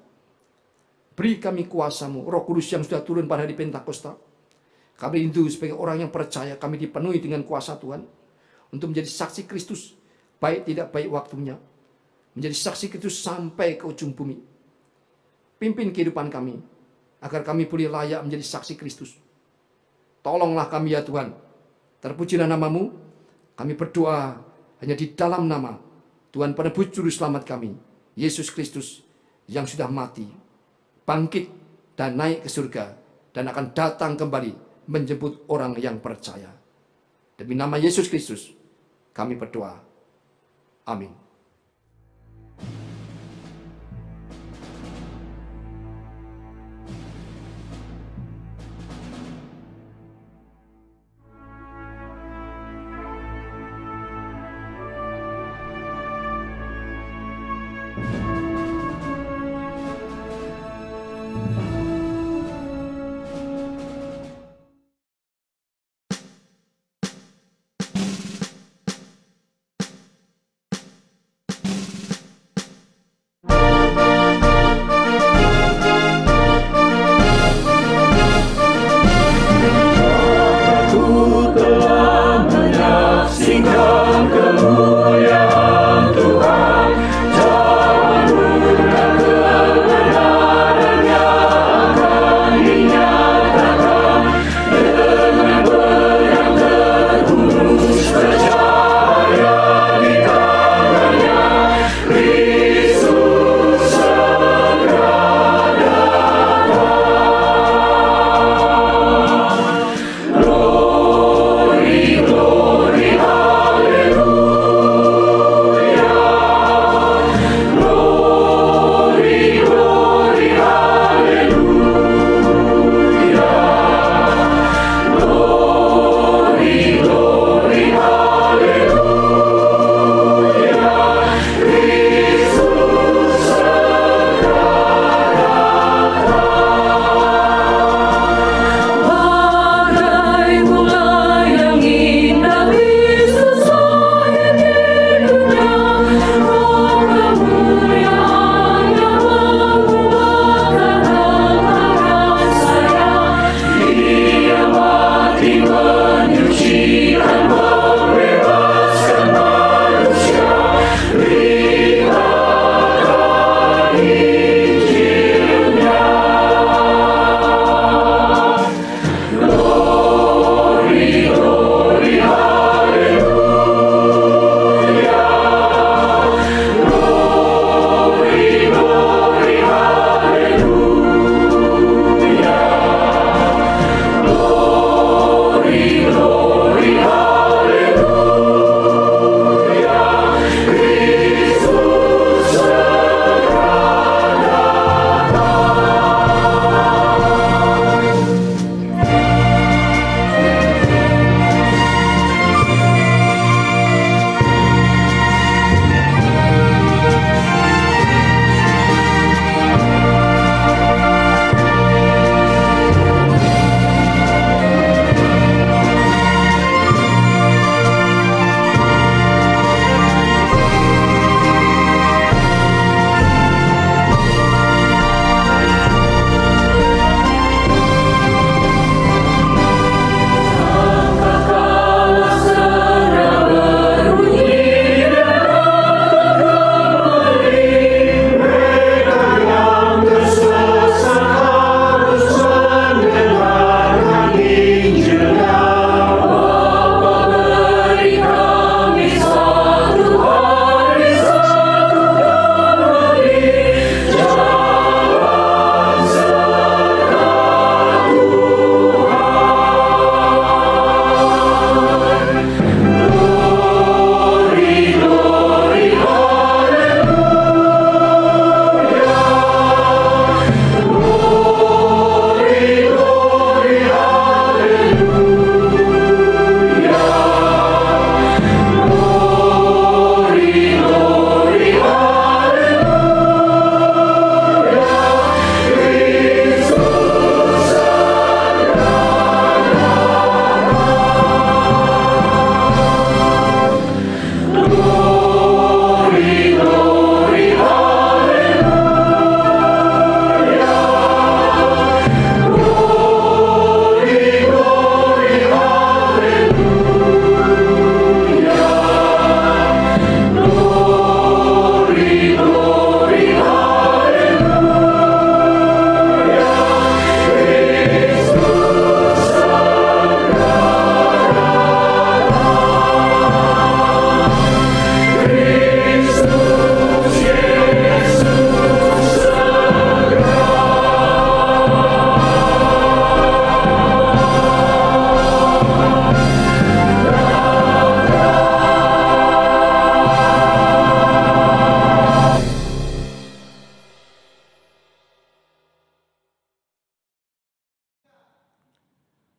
Beri kami kuasa-Mu, Roh Kudus yang sudah turun pada hari Pentakosta. Kami rindu sebagai orang yang percaya, kami dipenuhi dengan kuasa Tuhan untuk menjadi saksi Kristus, baik tidak baik waktunya. Menjadi saksi Kristus sampai ke ujung bumi. Pimpin kehidupan kami, agar kami boleh layak menjadi saksi Kristus. Tolonglah kami ya Tuhan. Terpujilah nama-Mu. Kami berdoa hanya di dalam nama Tuhan penebus juru selamat kami, Yesus Kristus, yang sudah mati, bangkit dan naik ke surga, dan akan datang kembali menjemput orang yang percaya. Demi nama Yesus Kristus, kami berdoa. Amin.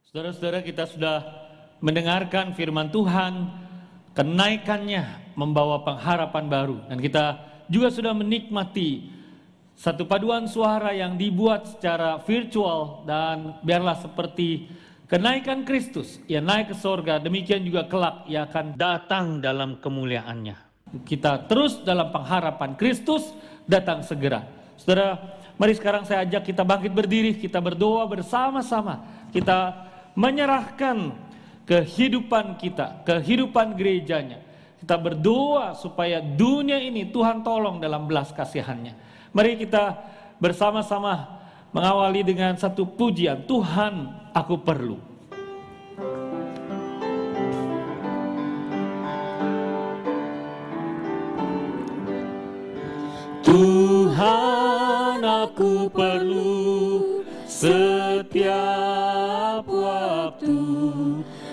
Saudara-saudara, kita sudah mendengarkan firman Tuhan, kenaikannya membawa pengharapan baru. Dan kita juga sudah menikmati satu paduan suara yang dibuat secara virtual, dan biarlah seperti kenaikan Kristus, ia naik ke sorga, demikian juga kelak ia akan datang dalam kemuliaannya. Kita terus dalam pengharapan Kristus datang segera. Saudara, mari sekarang saya ajak kita bangkit berdiri, kita berdoa bersama-sama. Kita menyerahkan kehidupan kita, kehidupan gerejanya. Kita berdoa supaya dunia ini Tuhan tolong dalam belas kasihan-Nya. Mari kita bersama-sama mengawali dengan satu pujian, Tuhan aku perlu. Tuhan aku perlu setiap waktu,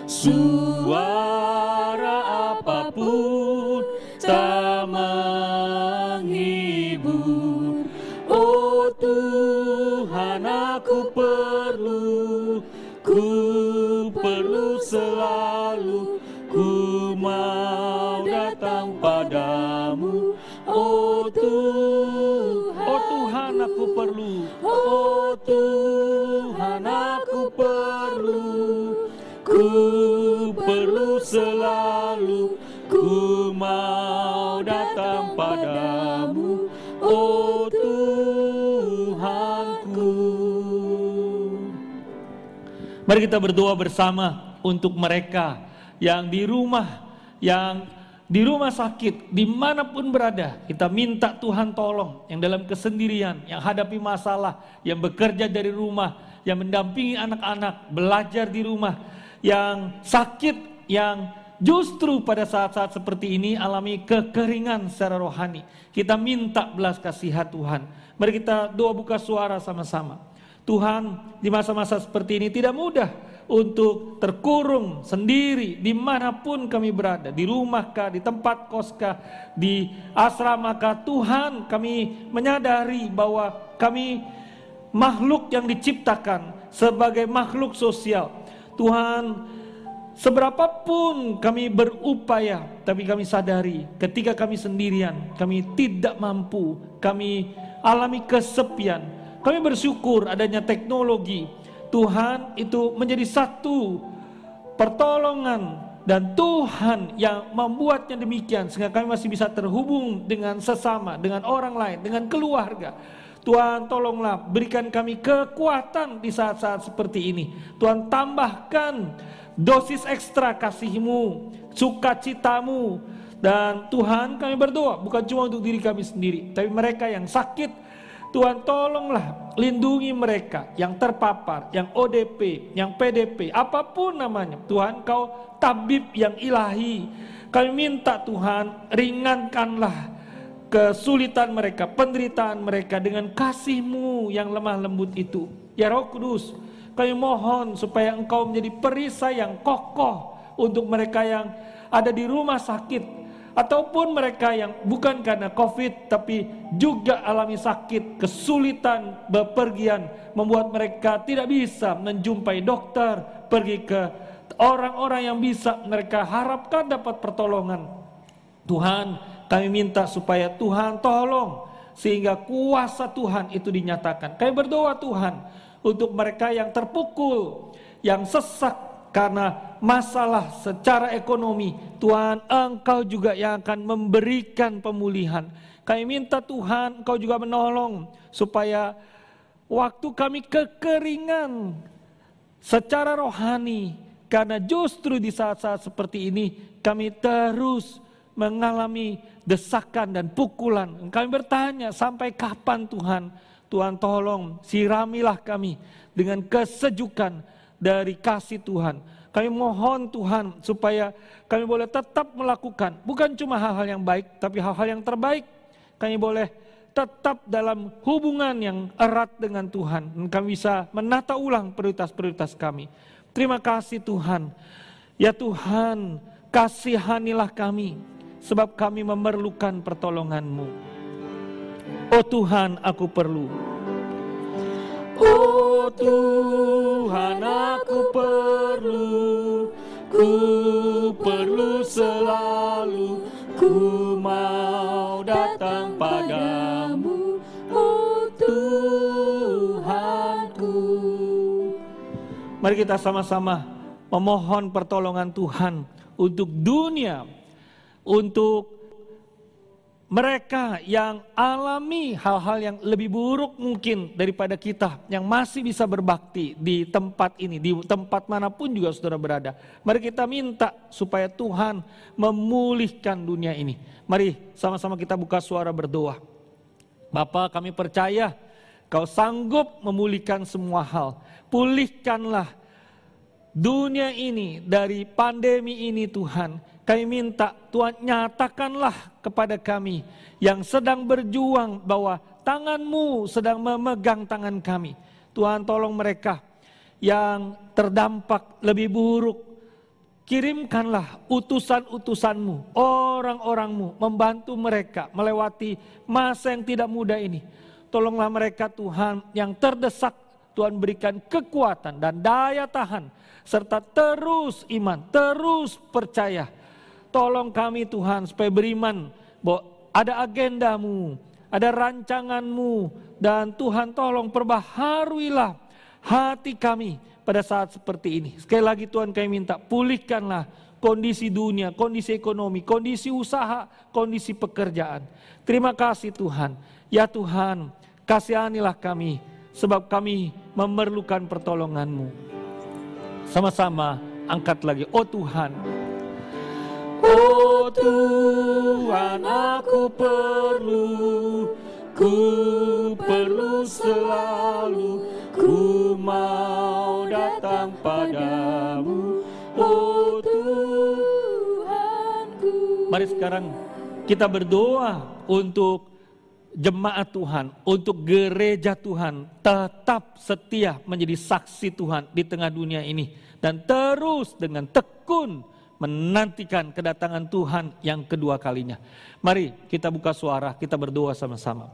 suara apapun tak menghibur. Oh Tuhan aku perlu selalu, ku mau datang padamu. Oh Tuhan aku perlu, oh Tuhan aku perlu selalu, ku mau datang padamu. Oh Tuhanku. Mari kita berdoa bersama untuk mereka yang di rumah sakit, dimanapun berada. Kita minta Tuhan tolong, yang dalam kesendirian, yang hadapi masalah, yang bekerja dari rumah, yang mendampingi anak-anak, belajar di rumah, yang sakit, yang justru pada saat-saat seperti ini alami kekeringan secara rohani. Kita minta belas kasihan Tuhan. Mari kita doa buka suara sama-sama. Tuhan, di masa-masa seperti ini tidak mudah untuk terkurung sendiri dimanapun kami berada, di rumah kah, di tempat kos kah, di asrama kah. Tuhan, kami menyadari bahwa kami makhluk yang diciptakan sebagai makhluk sosial. Tuhan, seberapapun kami berupaya, tapi kami sadari ketika kami sendirian, kami tidak mampu, kami alami kesepian. Kami bersyukur adanya teknologi. Tuhan, itu menjadi satu pertolongan, dan Tuhan yang membuatnya demikian sehingga kami masih bisa terhubung dengan sesama, dengan orang lain, dengan keluarga. Tuhan, tolonglah berikan kami kekuatan di saat-saat seperti ini. Tuhan, tambahkan dosis ekstra kasih-Mu, sukacita-Mu. Dan Tuhan, kami berdoa bukan cuma untuk diri kami sendiri, tapi mereka yang sakit. Tuhan, tolonglah lindungi mereka yang terpapar, yang ODP, yang PDP, apapun namanya. Tuhan, Kau tabib yang ilahi. Kami minta Tuhan, ringankanlah kesulitan mereka, penderitaan mereka dengan kasih-Mu yang lemah lembut itu. Ya Roh Kudus, kami mohon supaya Engkau menjadi perisai yang kokoh untuk mereka yang ada di rumah sakit, ataupun mereka yang bukan karena COVID tapi juga alami sakit, kesulitan bepergian membuat mereka tidak bisa menjumpai dokter, pergi ke orang-orang yang bisa mereka harapkan dapat pertolongan. Tuhan, kami minta supaya Tuhan tolong sehingga kuasa Tuhan itu dinyatakan. Kami berdoa Tuhan untuk mereka yang terpukul, yang sesak karena masalah secara ekonomi. Tuhan, Engkau juga yang akan memberikan pemulihan. Kami minta Tuhan, Engkau juga menolong supaya waktu kami kekeringan secara rohani, karena justru di saat-saat seperti ini kami terus mengalami desakan dan pukulan. Kami bertanya, sampai kapan Tuhan? Tuhan, tolong siramilah kami dengan kesejukan dari kasih Tuhan. Kami mohon Tuhan supaya kami boleh tetap melakukan bukan cuma hal-hal yang baik, tapi hal-hal yang terbaik. Kami boleh tetap dalam hubungan yang erat dengan Tuhan, dan kami bisa menata ulang prioritas-prioritas kami. Terima kasih Tuhan. Ya Tuhan, kasihanilah kami, sebab kami memerlukan pertolongan-Mu. Oh Tuhan, aku perlu. Oh Tuhan, aku perlu Mari kita sama-sama memohon pertolongan Tuhan untuk dunia, untuk mereka yang alami hal-hal yang lebih buruk mungkin daripada kita, yang masih bisa berbakti di tempat ini, di tempat manapun juga saudara berada. Mari kita minta supaya Tuhan memulihkan dunia ini. Mari sama-sama kita buka suara berdoa. Bapa, kami percaya Kau sanggup memulihkan semua hal. Pulihkanlah dunia ini dari pandemi ini Tuhan. Kami minta Tuhan nyatakanlah kepada kami yang sedang berjuang bahwa tangan-Mu sedang memegang tangan kami. Tuhan tolong mereka yang terdampak lebih buruk. Kirimkanlah utusan-utusan-Mu, orang-orang-Mu membantu mereka melewati masa yang tidak mudah ini. Tolonglah mereka Tuhan yang terdesak, Tuhan berikan kekuatan dan daya tahan. Serta terus iman, terus percaya. Tolong kami Tuhan supaya beriman bahwa ada agenda-Mu, ada rancangan-Mu. Dan Tuhan tolong perbaharuilah hati kami pada saat seperti ini. Sekali lagi Tuhan kami minta pulihkanlah kondisi dunia, kondisi ekonomi, kondisi usaha, kondisi pekerjaan. Terima kasih Tuhan. Ya Tuhan, kasihanilah kami sebab kami memerlukan pertolongan-Mu. Sama-sama angkat lagi. Oh Tuhan. Oh Tuhan, aku perlu selalu, ku mau datang padamu. Oh Tuhanku. Mari sekarang kita berdoa untuk jemaat Tuhan, untuk gereja Tuhan tetap setia menjadi saksi Tuhan di tengah dunia ini. Dan terus dengan tekun menantikan kedatangan Tuhan yang kedua kalinya. Mari kita buka suara, kita berdoa sama-sama.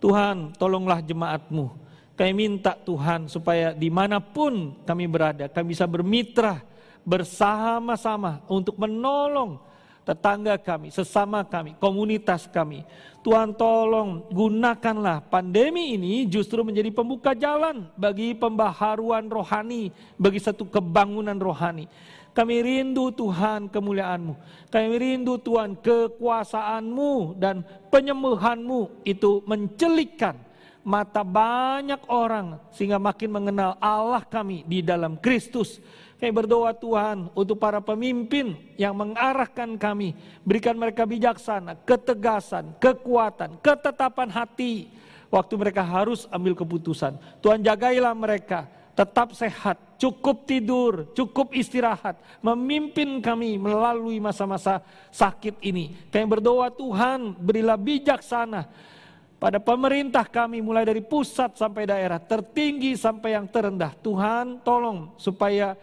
Tuhan, tolonglah jemaat-Mu. Kami minta Tuhan supaya dimanapun kami berada, kami bisa bermitra bersama-sama untuk menolong tetangga kami, sesama kami, komunitas kami. Tuhan tolong gunakanlah pandemi ini justru menjadi pembuka jalan bagi pembaharuan rohani, bagi satu kebangunan rohani. Kami rindu Tuhan kemuliaan-Mu. Kami rindu Tuhan kekuasaan-Mu dan penyembuhan-Mu itu mencelikkan mata banyak orang sehingga makin mengenal Allah kami di dalam Kristus. Kami berdoa Tuhan untuk para pemimpin yang mengarahkan kami. Berikan mereka bijaksana, ketegasan, kekuatan, ketetapan hati. Waktu mereka harus ambil keputusan. Tuhan jagailah mereka. Tetap sehat, cukup tidur, cukup istirahat, memimpin kami melalui masa-masa sakit ini. Kami berdoa Tuhan berilah bijaksana pada pemerintah kami mulai dari pusat sampai daerah, tertinggi sampai yang terendah. Tuhan tolong supaya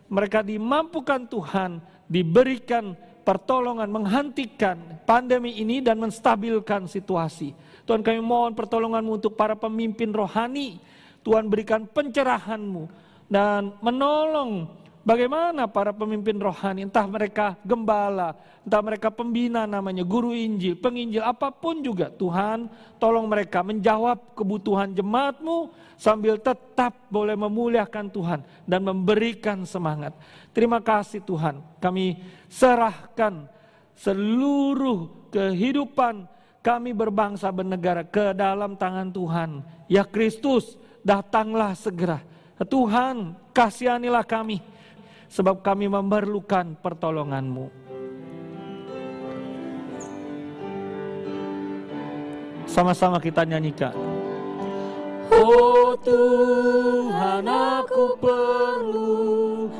mereka dimampukan Tuhan, diberikan pertolongan menghentikan pandemi ini dan menstabilkan situasi. Tuhan kami mohon pertolongan-Mu untuk para pemimpin rohani. Tuhan berikan pencerahan-Mu dan menolong bagaimana para pemimpin rohani, entah mereka gembala, entah mereka pembina namanya, guru Injil, penginjil, apapun juga. Tuhan tolong mereka menjawab kebutuhan jemaat-Mu sambil tetap boleh memuliakan Tuhan dan memberikan semangat. Terima kasih Tuhan, kami serahkan seluruh kehidupan kami berbangsa bernegara ke dalam tangan Tuhan. Ya Kristus, datanglah segera. Tuhan, kasihanilah kami, sebab kami memerlukan pertolongan-Mu. Sama-sama kita nyanyikan. Oh Tuhan, aku perlu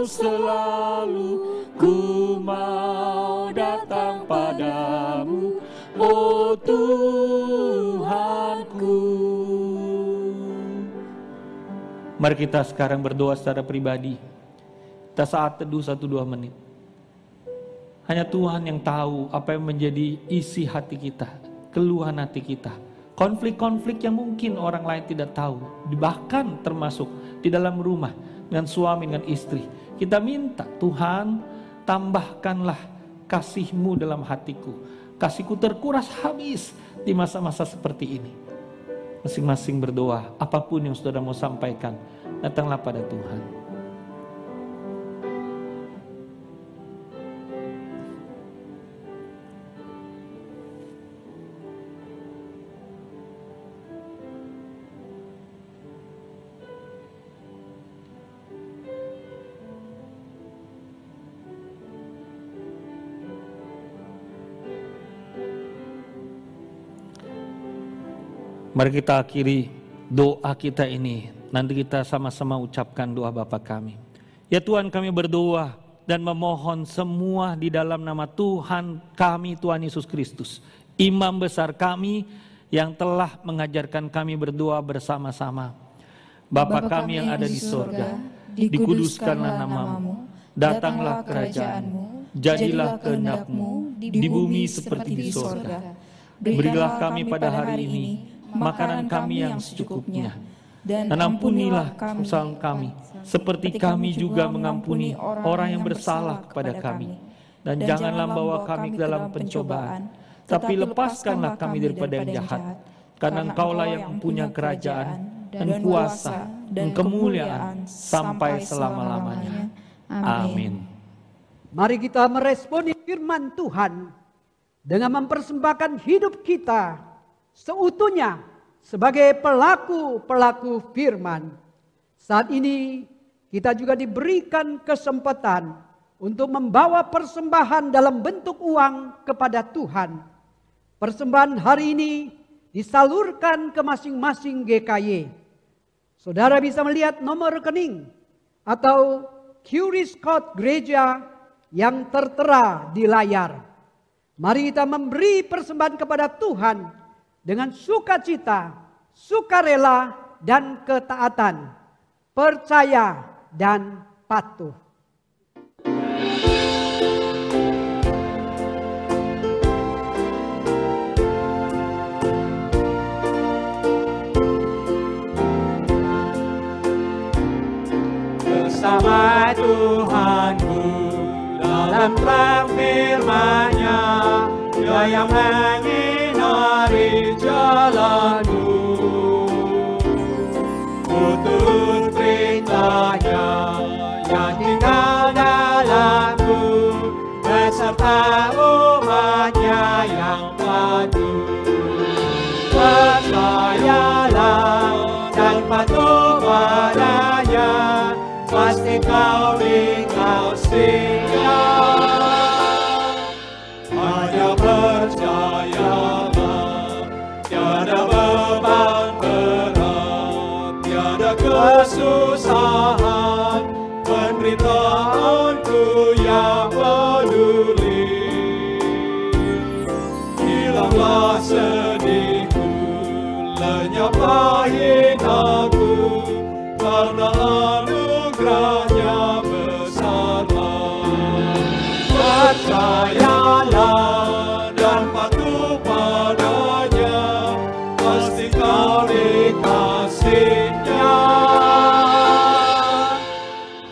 selalu, ku mau datang padamu. Oh Tuhanku. Mari kita sekarang berdoa secara pribadi. Kita saat teduh 1-2 menit. Hanya Tuhan yang tahu apa yang menjadi isi hati kita, keluhan hati kita. Konflik-konflik yang mungkin orang lain tidak tahu. Bahkan termasuk di dalam rumah dengan suami, dengan istri. Kita minta Tuhan tambahkanlah kasih-Mu dalam hatiku. Kasihku terkuras habis di masa-masa seperti ini. masing-masing berdoa. Apapun yang saudara mau sampaikan, datanglah pada Tuhan. Mari kita akhiri doa kita ini. Nanti kita sama-sama ucapkan doa Bapa kami. Ya Tuhan, kami berdoa dan memohon semua di dalam nama Tuhan kami, Tuhan Yesus Kristus. Imam besar kami yang telah mengajarkan kami berdoa bersama-sama. Bapa kami yang ada di surga, dikuduskanlah namamu, datanglah kerajaanmu, jadilah kehendak-mu di bumi seperti di surga. Berilah kami pada hari ini makanan kami yang secukupnya, dan ampunilah kesalahan kami, seperti kami juga mengampuni orang yang bersalah kepada kami. Dan janganlah membawa kami ke dalam pencobaan, tapi lepaskanlah kami daripada yang jahat. Karena Engkaulah yang punya kerajaan, dan kuasa, dan kemuliaan, sampai selama-lamanya. Amin. Mari kita meresponi firman Tuhan dengan mempersembahkan hidup kita seutuhnya sebagai pelaku-pelaku firman. Saat ini kita juga diberikan kesempatan untuk membawa persembahan dalam bentuk uang kepada Tuhan. Persembahan hari ini disalurkan ke masing-masing GKY. Saudara bisa melihat nomor rekening atau QRIS code gereja yang tertera di layar. Mari kita memberi persembahan kepada Tuhan dengan sukacita, sukarela, dan ketaatan, percaya dan patuh. Bersama Tuhanku dalam terang firman-Nya, Dia yang menyinari jalanku. Turut perintah-Nya yang tinggal dalamku, beserta umat-Nya yang patuh. Percayalah dan patuh padanya, pasti kau dikasihinya. Hanya percayalah, tiada beban berat, tiada kesusahan, pemberitaanku yang peduli. Hilanglah sedihku, lenyaplah hinaku, karena anugerah-Nya besarlah. Percayalah dan patuh padanya, pasti kau dikasihinya.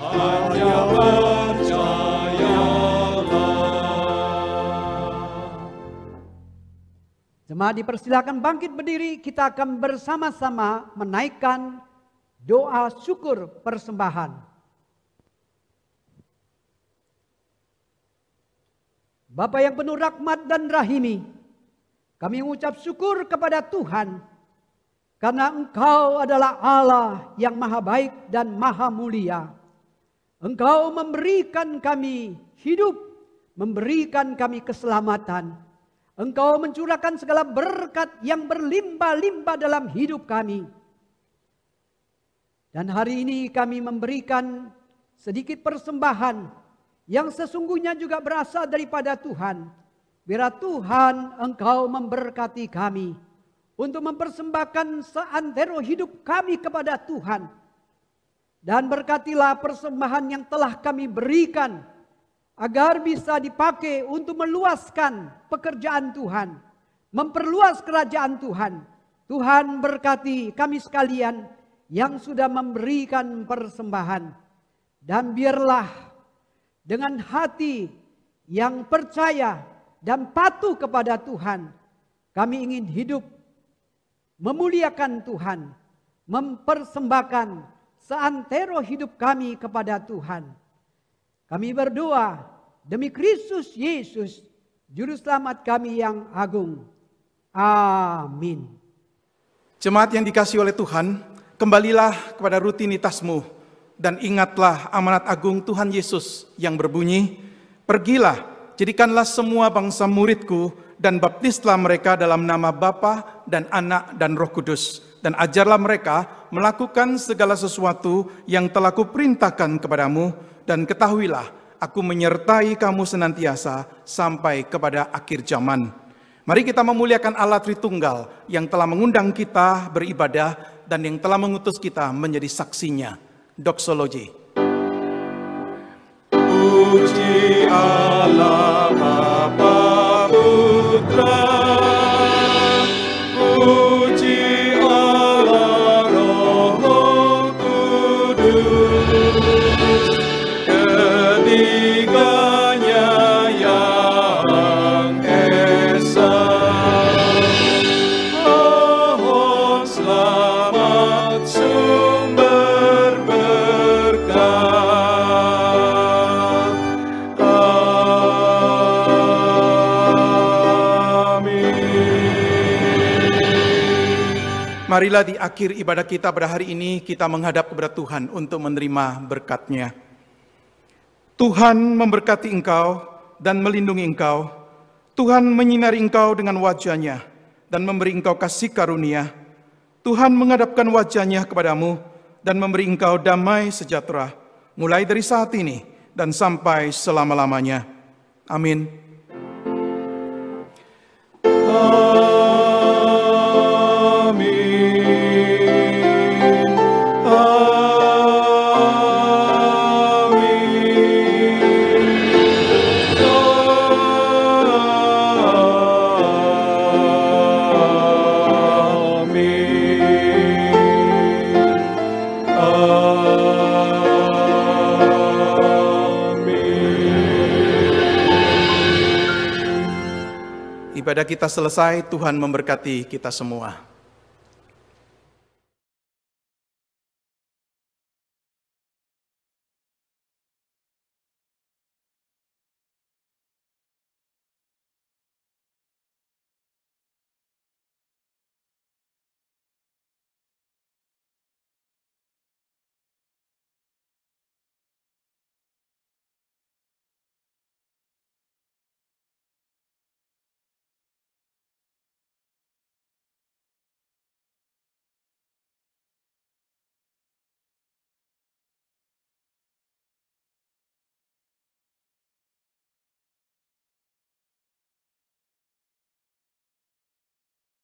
Hanya percayalah. Jemaat dipersilakan bangkit berdiri, kita akan bersama-sama menaikkan doa syukur persembahan. Bapa yang penuh rahmat dan rahimi, kami mengucap syukur kepada Tuhan karena Engkau adalah Allah yang maha baik dan maha mulia. Engkau memberikan kami hidup, memberikan kami keselamatan. Engkau mencurahkan segala berkat yang berlimpah-limpah dalam hidup kami. Dan hari ini kami memberikan sedikit persembahan yang sesungguhnya juga berasal daripada Tuhan. Biar Tuhan Engkau memberkati kami untuk mempersembahkan seantero hidup kami kepada Tuhan. Dan berkatilah persembahan yang telah kami berikan agar bisa dipakai untuk meluaskan pekerjaan Tuhan, memperluas kerajaan Tuhan. Tuhan berkati kami sekalian yang sudah memberikan persembahan. Dan biarlah dengan hati yang percaya dan patuh kepada Tuhan, kami ingin hidup memuliakan Tuhan, mempersembahkan seantero hidup kami kepada Tuhan. Kami berdoa demi Kristus Yesus, Juru Selamat kami yang agung. Amin. Jemaat yang dikasihi oleh Tuhan, kembalilah kepada rutinitasmu dan ingatlah amanat agung Tuhan Yesus yang berbunyi, "Pergilah, jadikanlah semua bangsa muridku dan baptislah mereka dalam nama Bapa dan Anak dan Roh Kudus, dan ajarlah mereka melakukan segala sesuatu yang telah kuperintahkan kepadamu, dan ketahuilah, aku menyertai kamu senantiasa sampai kepada akhir zaman." Mari kita memuliakan Allah Tritunggal yang telah mengundang kita beribadah dan yang telah mengutus kita menjadi saksinya. Doksologi. Puji Allah Bapa Putra, puji Allah Roh Kudus, ketiganya yang esa. Mohon selamat sumber berkat. Marilah di akhir ibadah kita pada hari ini kita menghadap kepada Tuhan untuk menerima berkat-Nya. Tuhan memberkati engkau dan melindungi engkau. Tuhan menyinari engkau dengan wajah-Nya dan memberi engkau kasih karunia. Tuhan menghadapkan wajah-Nya kepadamu dan memberi engkau damai sejahtera, mulai dari saat ini dan sampai selama-lamanya. Amin. Ibadah kita selesai, Tuhan memberkati kita semua.